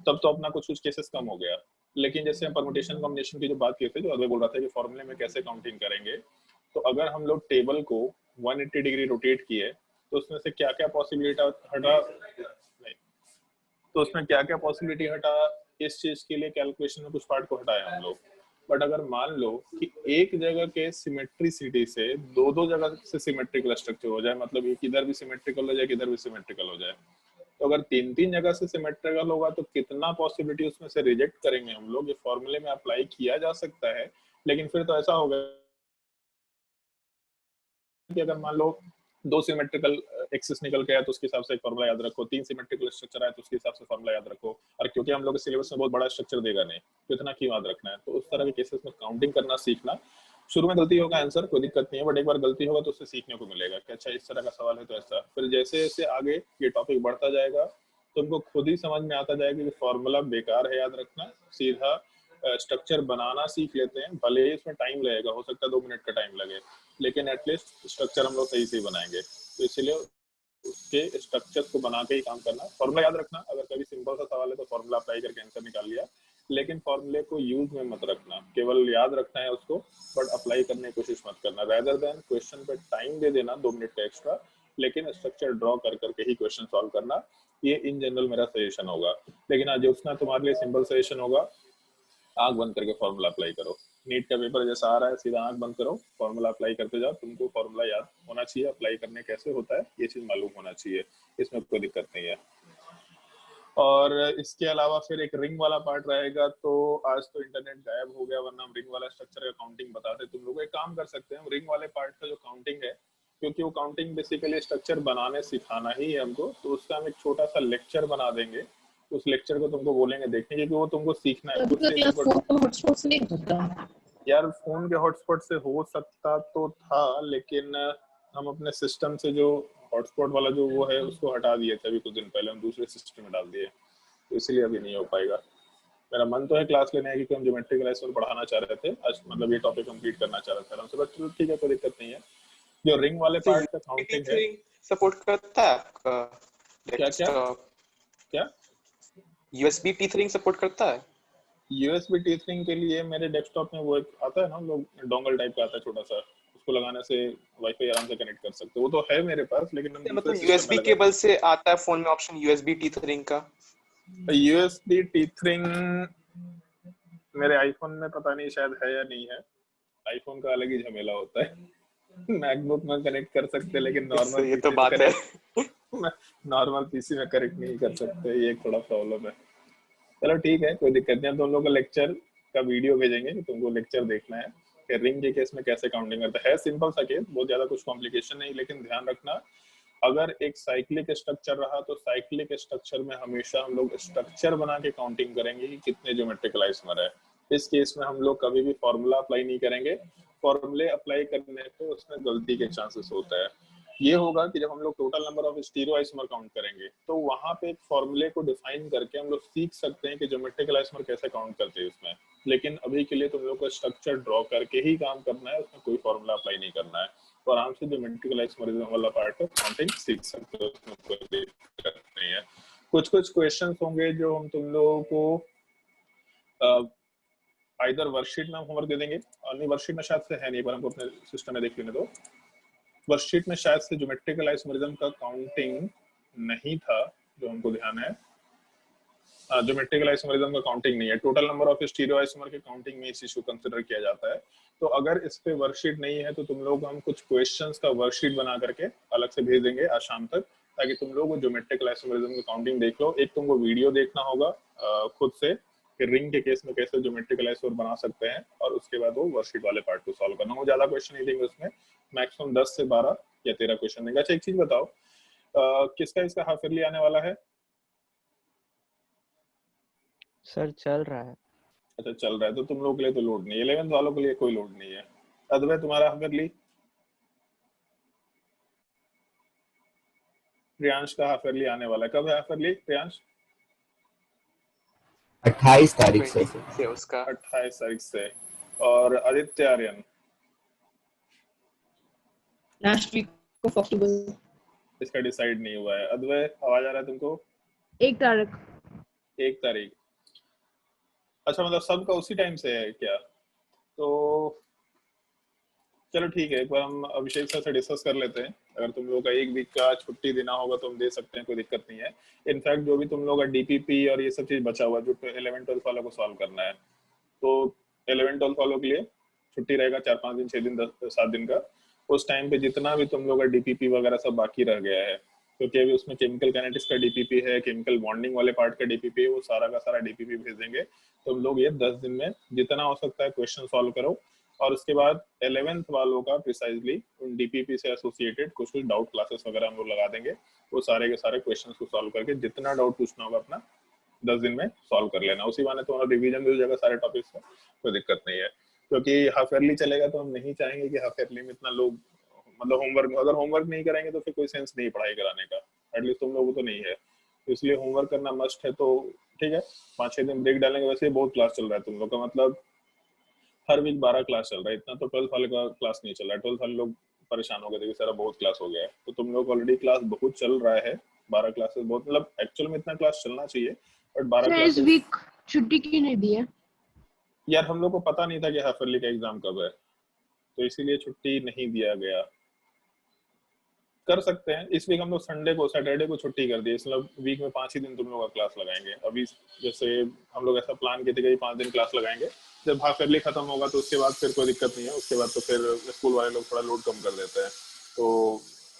तब तो अपना कुछ केसेस कम हो गया। लेकिन जैसे हम परमुटेशन कॉम्बिनेशन की जो बात किए थे, जो अभी बोल रहा था कि फॉर्मूले में कैसे काउंटिंग करेंगे, तो अगर हम लोग टेबल को 180 डिग्री रोटेट किए तो उसमें से क्या क्या पॉसिबिलिटी हटा, तो उसमें क्या क्या पॉसिबिलिटी हटा, इस चीज के लिए कैलकुलेशन में कुछ पार्ट को हटाया हम लोग। बट अगर मान लो कि एक जगह के सिमेट्रिसिटी से दो दो जगह से सिमेट्रिकल स्ट्रक्चर हो जाए, मतलब एक इधर भी सिमेट्रिकल हो जाए, इधर भी सिमेट्रिकल हो जाए, तो अगर तीन तीन जगह से सिमेट्रिकल होगा तो कितना पॉसिबिलिटी उसमें से रिजेक्ट करेंगे हम लोग, ये फॉर्मूले में अप्लाई किया जा सकता है। लेकिन फिर तो ऐसा होगा कि अगर मान लो दो सिमेट्रिकल एक्सिस निकल के आया तो उसके हिसाब से एक फॉर्मूला याद रखो, तीन सिमेट्रिकल स्ट्रक्चर आया तो उसके हिसाब से फॉर्मूला याद रखो। और क्योंकि हम लोग के सिलेबस में बहुत बड़ा स्ट्रक्चर देगा नहीं, तो इतना क्यों याद रखना है। तो उस तरह के केसेस में काउंटिंग करना सीखना, शुरू में गलती होगा आंसर कोई दिक्कत नहीं है, बट एक बार गलती होगा तो उससे सीखने को मिलेगा कि अच्छा इस तरह का सवाल है तो ऐसा। फिर जैसे जैसे आगे ये टॉपिक बढ़ता जाएगा तो उनको खुद ही समझ में आता जाएगा कि फॉर्मूला बेकार है याद रखना, सीधा स्ट्रक्चर बनाना सीख लेते हैं। भले ही इसमें टाइम लगेगा, हो सकता है 2 मिनट का टाइम लगे, लेकिन एटलीस्ट स्ट्रक्चर हम लोग सही से बनाएंगे। तो इसलिए उसके स्ट्रक्चर को बना के ही काम करना, फॉर्मूला याद रखना। अगर कभी सिंपल सा सवाल है तो फॉर्मूला अप्लाई करके आंसर निकाल लिया, लेकिन फॉर्मूले को यूज में मत रखना, केवल याद रखना है उसको, बट अप्लाई करने की कोशिश मत करना। रेदर देन क्वेश्चन पे टाइम दे देना 2 मिनट का एक्स्ट्रा, लेकिन स्ट्रक्चर ड्रॉ कर करके ही क्वेश्चन सॉल्व करना, ये इन जनरल मेरा सजेशन होगा। लेकिन आज उसना तुम्हारे लिए सिंपल सजेशन होगा, आंख बंद करके फॉर्मूला अप्लाई करो। नीट का पेपर जैसा आ रहा है, सीधा आंख बंद करो, फॉर्मूला अप्लाई करते जाओ। तुमको फॉर्मूला याद होना चाहिए, अप्लाई करने कैसे होता है ये चीज मालूम होना चाहिए, इसमें कोई दिक्कत नहीं है। और इसके अलावा फिर एक रिंग वाला पार्ट रहेगा। तो आज तो इंटरनेट गायब हो गया, वरना हम रिंग वाला स्ट्रक्चर का काउंटिंग बताते। तुम लोग एक काम कर सकते हैं, रिंग वाले पार्ट का जो काउंटिंग है, क्योंकि वो काउंटिंग बेसिकली स्ट्रक्चर बनाने सिखाना ही है हमको, तो उसका हम एक छोटा सा लेक्चर बना देंगे। उस लेक्चर को तुमको बोलेंगे देखने के, वो तुमको सीखना है खुद से। यार फोन के हॉटस्पॉट से हो सकता तो था, लेकिन हम अपने सिस्टम से जो हॉटस्पॉट वाला जो वो है उसको हटा दिए थे अभी कुछ दिन पहले, हम दूसरे सिस्टम में डाल दिए, तो इसलिए अभी नहीं हो पाएगा। मेरा मन तो है क्लास लेने है, क्योंकि हम ज्योमेट्री क्लास में पढ़ाना चाह रहे थे आज, मतलब ये टॉपिक कंप्लीट करना चाह रहे थे हमसे, बट चलो ठीक है, कोई दिक्कत नहीं है। जो रिंग वाले तो पार्ट का काउंटिंग है, सपोर्ट करता है आपका क्या क्या डेस्कटॉप? क्या यूएसबी टी3 सपोर्ट करता है? यूएसबी टीथरिंग के लिए मेरे डेस्कटॉप में वो एक आता है ना, लोग डोंगल टाइप का आता है छोटा सा, उसको लगाने से वाईफाई आराम से कनेक्ट कर सकते हो। वो तो है मेरे पास, लेकिन हम दूसरे मतलब सिस्टम में यूएसबी लगा केबल से आता है फोन में ऑप्शन यूएसबी टी3 का? यूएसबी टीथरिंग मेरे आईफोन में पता नहीं शायद है या नहीं है। आईफोन का अलग ही झमेला होता है। मैकबुक में कनेक्ट कर सकते, लेकिन नॉर्मल ये तो पीसी से बात है। कनेक्ट नॉर्मल पीसी में कनेक्ट नहीं कर सकते, ये एक थोड़ा प्रॉब्लम है। चलो ठीक है, कोई दिक्कत नहीं है। तुम लोग को लेक्चर का वीडियो भेजेंगे कि तुमको लेक्चर देखना है कि रिंग के केस में कैसे काउंटिंग करता है। सिंपल सा केस, बहुत ज्यादा कुछ कॉम्प्लिकेशन नहीं, लेकिन ध्यान रखना अगर एक साइक्लिक स्ट्रक्चर रहा तो साइक्लिक स्ट्रक्चर में हमेशा हम लोग स्ट्रक्चर बना के काउंटिंग करेंगे कि कितने ज्योमेट्रिकल आइसोमर है। इस केस में हम लोग कभी भी फॉर्मूला अप्लाई नहीं करेंगे, फॉर्मूले अप्लाई करने पे उसमें गलती के चांसेस होता है। ये होगा कि जब हम लोग total number of stereo isomer count करेंगे तो वहां पे एक फॉर्मूले को डिफाइन करके हम लोग सीख सकते हैं कि ज्योमेट्रिकल आइसोमर कैसे काउंट करते हैं उसमें। लेकिन अभी के लिए तुम लोग को स्ट्रक्चर ड्रॉ करके ही काम करना है, उसमें कोई फॉर्मूला अप्लाई नहीं करना है, तो आराम से ज्योमेट्रिकल आइसोमरिज्म वाला पार्ट है काउंटिंग सीख सकते हो, उसमें कोई दिक्कत नहीं है। कुछ कुछ क्वेश्चंस होंगे जो हम तुम लोगों को आइदर वर्कशीट में हम होमवर्क दे देंगे, और नहीं वर्कशीट में शायद से है नहीं, पर हमको अपने सिस्टम में देख लेने दो। वर्कशीट में शायद से ज्योमेट्रिकल आइसोमरिज्म का काउंटिंग नहीं था जो हमको ध्यान है। ज्योमेट्रिकल आइसोमरिज्म का काउंटिंग नहीं है, total number of stereo isomer के काउंटिंग में इस इशू कंसीडर किया जाता है। तो अगर इस पे वर्कशीट नहीं है तो तुम लोग हम कुछ क्वेश्चंस का वर्कशीट बना करके अलग से भेज देंगे आज शाम तक, ताकि तुम लोग ज्योमेट्रिकल आइसोमरिज्म की काउंटिंग देख लो। एक तुमको वीडियो देखना होगा खुद से कि रिंग के केस में कैसे ज्योमेट्रिकल आइसोमर बना सकते हैं, और उसके बाद वो वर्कशीट वाले पार्ट को सॉल्व करना। वो ज्यादा क्वेश्चन नहीं देंगे उसमें, मैक्सिमम 10 से 12 या 13 क्वेश्चन देंगे। अच्छा एक चीज बताओ, किसका इसका हाफ ईयरली आने वाला है? सर चल रहा है। अच्छा चल रहा है, तो तुम लोगों के लिए तो लोड नहीं है, 11th वालों के लिए कोई लोड नहीं है। अदवै तुम्हारा हाफ ईयरली? प्रियांश का हाफ ईयरली आने वाला है, कब है हाफ ईयरली प्रियांश? 28 तारीख से। 26 है उसका। 28 तारीख से। और Aditya Aryan? Last week of October. इसका डिसाइड नहीं हुआ है। अदवै आवाज आ रहा है तुमको? 1 तारीख। 1 तारीख। अच्छा मतलब सबका उसी टाइम से है क्या? तो चलो ठीक है, एक बार हम अभिषेक सर से डिस्कस कर लेते हैं। अगर तुम लोगों का एक वीक का छुट्टी देना होगा तो हम दे सकते हैं, कोई दिक्कत नहीं है। इनफैक्ट जो भी तुम लोगों का डीपीपी और ये सब चीज बचा हुआ है, जो 11-12 वालों को सॉल्व करना है, तो 11-12 वालों के लिए छुट्टी रहेगा 4-5 दिन, 6 दिन, 10-7 दिन का। उस टाइम पे जितना भी तुम लोग का डीपीपी वगैरह सब बाकी रह गया है, क्योंकि अभी उसमें केमिकल काइनेटिक्स का डीपीपी है, केमिकल बॉन्डिंग वाले पार्ट का डीपीपी है, वो सारा का सारा डीपीपी भेज देंगे। तुम लोग ये 10 दिन में जितना हो सकता है क्वेश्चन सॉल्व करो, और उसके बाद 11th वालों का प्रिसाइजली उन डीपीपी से एसोसिएटेड कुछ कुछ डाउट क्लासेस वगैरह हम लोग लगा देंगे। वो सारे के सारे क्वेश्चन को सॉल्व करके जितना डाउट पूछना होगा अपना 10 दिन में सॉल्व कर लेना। उसी बहाने तुम्हारा रिवीजन भी हो जाएगा सारे टॉपिक्स का, कोई दिक्कत नहीं है। क्योंकि हाफ ईयरली चलेगा तो हम नहीं चाहेंगे कि हाफ ईयरली में इतना लोग मतलब होमवर्क, अगर होमवर्क नहीं कराएंगे तो फिर कोई सेंस नहीं पढ़ाई कराने का, एटलीस्ट तुम लोगों को तो नहीं है। तो इसलिए होमवर्क करना मस्ट है। तो ठीक है, 5-6 दिन ब्रेक डालेंगे। वैसे बहुत क्लास चल रहा है तुम लोग का, मतलब हर वीक 12 क्लास चल रहा है। इतना तो 12th वाले का क्लास नहीं चल रहा है। 12th वाले लोग परेशान हो गए थे कि सारा बहुत क्लास हो गया है। तो तुम लोग ऑलरेडी क्लास बहुत चल रहा है, 12 क्लासेस बहुत, मतलब एक्चुअल में इतना क्लास चलना चाहिए, बट 12 इस क्लासेस। वीक छुट्टी क्यों नहीं दी है? यार हम लोग को पता नहीं था कि हाफ ईयरली का एग्जाम कब है, तो इसीलिए छुट्टी नहीं दिया गया। कर सकते हैं इस वीक हम लोग संडे को, सैटरडे को छुट्टी कर दी, मतलब वीक में 5 ही दिन तुम लोग का क्लास लगाएंगे। अभी जैसे हम लोग ऐसा प्लान किए थे कि 5 दिन क्लास लगाएंगे, जब हाफ ईयरली खत्म होगा तो उसके बाद फिर कोई दिक्कत नहीं है। उसके बाद तो फिर स्कूल वाले लोग थोड़ा लोड कम कर देते हैं, तो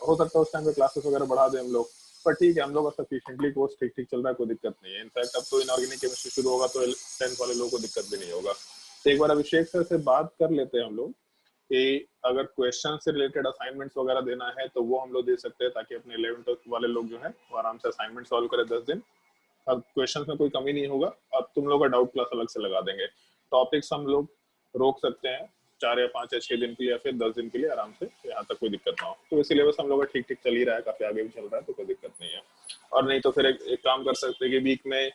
हो सकता है उस टाइम पे क्लासेस वगैरह बढ़ा दें हम लोग। पर ठीक है, हम लोग का सफिशिएंटली कोर्स ठीक ठीक चल रहा है, कोई दिक्कत नहीं है। इनफैक्ट अब तो इनऑर्गेनिक केमिस्ट्री शुरू होगा तो 10th वाले लोगों को दिक्कत भी नहीं होगा। तो एक बार अभिषेक सर से बात कर लेते हैं हम लोग कि अगर क्वेश्चन से रिलेटेड असाइनमेंट्स वगैरह देना है तो वो हम लोग दे सकते हैं, ताकि अपने 11th वाले लोग जो है वो आराम से असाइनमेंट सॉल्व करें 10 दिन। अब क्वेश्चन में कोई कमी नहीं होगा। अब तुम लोग का डाउट क्लास अलग से लगा देंगे। टॉपिक्स हम लोग रोक सकते हैं 4 या 5 या 6 दिन के लिए, या फिर 10 दिन के लिए आराम से, यहाँ तक कोई दिक्कत ना हो। तो इसीलिए बस हम लोग का ठीक ठीक चल ही रहा है, काफी आगे भी चल रहा है, तो कोई दिक्कत नहीं है। और नहीं तो फिर एक काम कर सकते हैं कि वीक में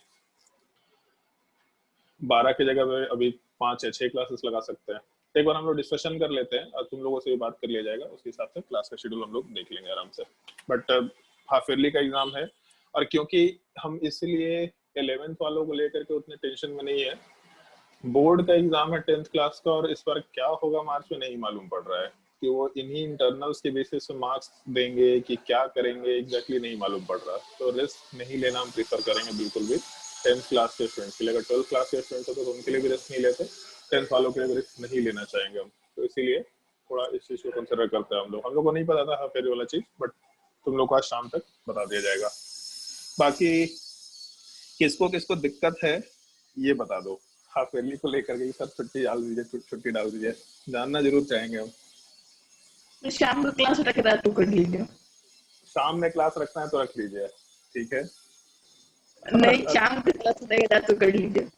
12 की जगह पे अभी 5 या 6 क्लासेस लगा सकते हैं। एक बार हम लोग डिस्कशन कर लेते हैं और तुम लोगों से भी बात कर लिया जाएगा, उसके हिसाब से क्लास का शेड्यूल हम लोग देख लेंगे आराम से। बट हाफ ईयरली का एग्जाम है, और क्योंकि हम इसलिए 11th वालों को लेकर के उतने टेंशन में नहीं है। बोर्ड का एग्जाम है 10th क्लास का, और इस बार क्या होगा मार्च में नहीं मालूम पड़ रहा है कि वो इन्हीं इंटरनल्स के बेसिस पे मार्क्स देंगे कि क्या करेंगे, एग्जैक्टली नहीं मालूम पड़ रहा। तो रिस्क नहीं लेना हम प्रीफर करेंगे बिल्कुल भी 10th क्लास के स्टूडेंट्स के लिए। अगर 12th क्लास के स्टूडेंट्स हो तो उनके लिए भी रिस्क नहीं लेते, 10th वालों के लिए रिस्क नहीं लेना चाहेंगे हम। तो इसीलिए थोड़ा इस चीज को कंसिडर करते हैं हम लोग। हम लोग को नहीं पता था हाफ ईयरली वाला चीज, बट तुम लोग को आज शाम तक बता दिया जाएगा। बाकी किसको किसको दिक्कत है ये बता दो हाफ ईयरली को लेकर के, सर छुट्टी डाल दीजिए, छुट्टी डाल दीजिए, जानना जरूर चाहेंगे हम। तो शाम को क्लास रख रहा तो कर लीजिए। शाम में क्लास रखना है तो रख लीजिए, ठीक है। नहीं, शाम को क्लास रहेगा तो कर लीजिए।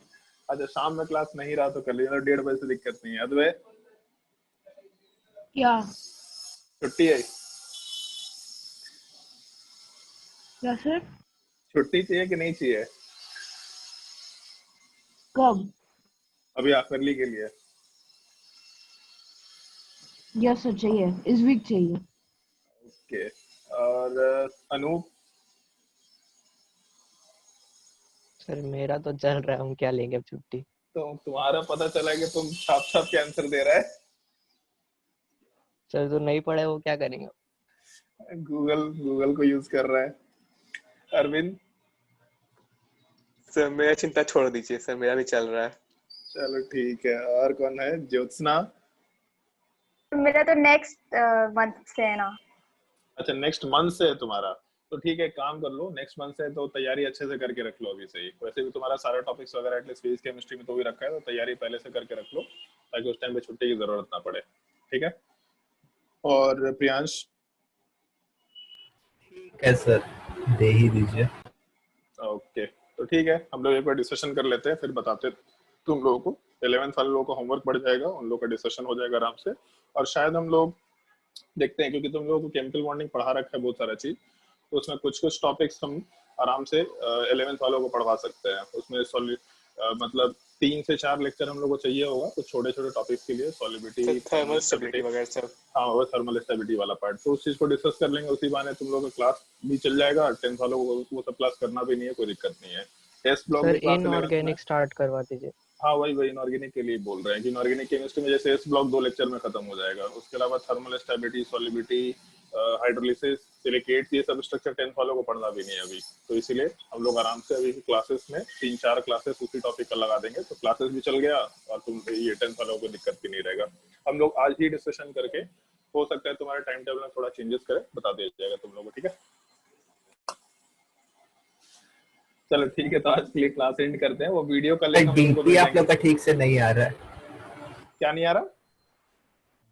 अच्छा, शाम में क्लास नहीं रहा तो कर लीजिए, 1:30 बजे से दिक्कत नहीं है। अद्वै क्या छुट्टी है? क्या सर? छुट्टी चाहिए कि नहीं चाहिए? कब? अभी हाफ ईयरली के लिए। यस सर, चाहिए, इस वीक चाहिए। ओके। और अनूप? सर मेरा तो चल रहा है, हम क्या लेंगे अब छुट्टी। तो तुम्हारा पता चला कि तुम छाप छाप के आंसर दे रहा है। सर जो नहीं पढ़े वो क्या करेंगे? गूगल को यूज कर रहा है। अरविंद? सर मेरा चिंता छोड़ दीजिए सर, मेरा भी चल रहा है। चलो ठीक है। और कौन है? ज्योत्सना? मेरा तो नेक्स्ट मंथ से है ना। अच्छा, नेक्स्ट मंथ से है तुम्हारा? तो ठीक है, काम कर लो, नेक्स्ट मंथ से तो तैयारी अच्छे से करके रख लो अभी से ही। वैसे भी तुम्हारा सारा टॉपिक्स वगैरह एटलीस्ट फिजिक्स केमिस्ट्री में तो भी रखा है, तो तैयारी पहले से करके रख लो ताकि उस टाइम पे छुट्टी की जरूरत ना पड़े, ठीक है। और प्रियांश? ठीक है सर, दे ही दीजिए। ओके, तो ठीक है, हम लोग एक बार डिस्कशन कर लेते हैं, फिर बताते तुम लोगों को। 11th वाले लोगों को होमवर्क बढ़ जाएगा, उन लोगों का डिस्कशन हो जाएगा आराम से। और शायद हम लोग देखते हैं, क्योंकि तुम लोगों को केमिकल बॉन्डिंग पढ़ा रखा है बहुत सारा चीज, तो उसमें कुछ कुछ टॉपिक्स हम आराम से 11th वालों को पढ़वा सकते हैं। उसमें मतलब 3 से 4 लेक्चर हम लोग को चाहिए होगा कुछ छोटे छोटे टॉपिक्स के लिए, सॉलिबिलिटी, थर्मल स्टेबिलिटी वगैरह सब। हाँ, वो थर्मल स्टेबिलिटी वाला पार्ट, तो उस चीज को डिस्कस कर लेंगे। उसी बहाने तुम लोगों का क्लास भी चल जाएगा। 10th वालों को वो सब क्लास करना भी नहीं है, कोई दिक्कत नहीं है। टेस्ट ब्लॉक सर में क्लास इनऑर्गेनिक स्टार्ट करवा दीजिए। हाँ वही इनऑर्गेनिक के लिए बोल रहे हैं कि इनऑर्गेनिक केमिस्ट्री में जैसे एस ब्लॉक 2 लेक्चर में खत्म हो जाएगा, उसके अलावा thermal stability, solubility, hydrolysis, silicate, ये सब स्ट्रक्चर 10th वालों को पढ़ना भी नहीं है अभी, तो इसीलिए हम लोग आराम से अभी क्लासेस में 3-4 क्लासेस उसी टॉपिक का लगा देंगे, तो क्लासेस भी चल गया और तुम ये 10th वालों को दिक्कत भी नहीं रहेगा। हम लोग आज ही डिस्कशन करके, हो सकता है तुम्हारे टाइम टेबल में थोड़ा चेंजेस करे, बता दिया जाएगा तुम लोगों को, ठीक है। चलो ठीक है, तो आज के लिए क्लास एंड करते हैं। वो वीडियो का लिंक हम लोगों को डीपी आप लोग का ठीक से नहीं आ रहा है। क्या नहीं आ रहा?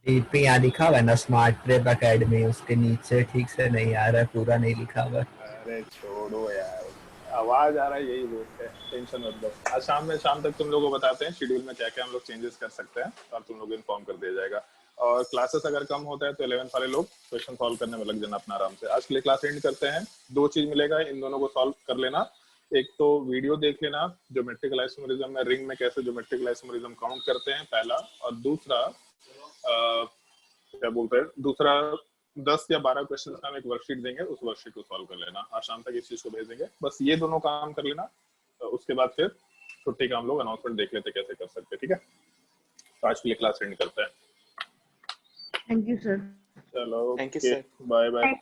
डीपी यहाँ लिखा हुआ है ना, स्मार्ट प्रेप एकेडमी, उसके नीचे ठीक से नहीं आ रहा है, पूरा नहीं लिखा हुआ। अरे छोड़ो यार, आवाज आ रहा है यही बहुत है, टेंशन मत लो। आज शाम तक तुम लोगों को बताते हैं शेड्यूल में क्या क्या हम लोग चेंजेस कर सकते हैं और तुम लोग को इन्फॉर्म कर दिया जाएगा। और क्लासेस अगर कम होता है तो 11th वाले लोग क्वेश्चन सॉल्व करने में लग जाना अपना आराम से। आज के लिए क्लास एंड करते हैं। 2 चीज मिलेगा, इन दोनों को सॉल्व कर लेना। एक तो वीडियो देख लेना ज्योमेट्रिकल आइसोमेरिज्म में रिंग में कैसे ज्योमेट्रिकल आइसोमेरिज्म काउंट करते हैं, पहला। और दूसरा क्या बोलते हैं, दूसरा 10 या 12 क्वेश्चन का हम एक वर्कशीट देंगे, उस वर्कशीट को सॉल्व कर लेना। आज शाम तक इस चीज को भेजेंगे, बस ये दोनों काम कर लेना। तो उसके बाद फिर छुट्टी का हम लोग अनाउंसमेंट देख लेते कैसे कर सकते, ठीक है। तो आज के लिए क्लास एंड करते हैं। Thank you sir. चलो thank you okay, sir. Bye bye.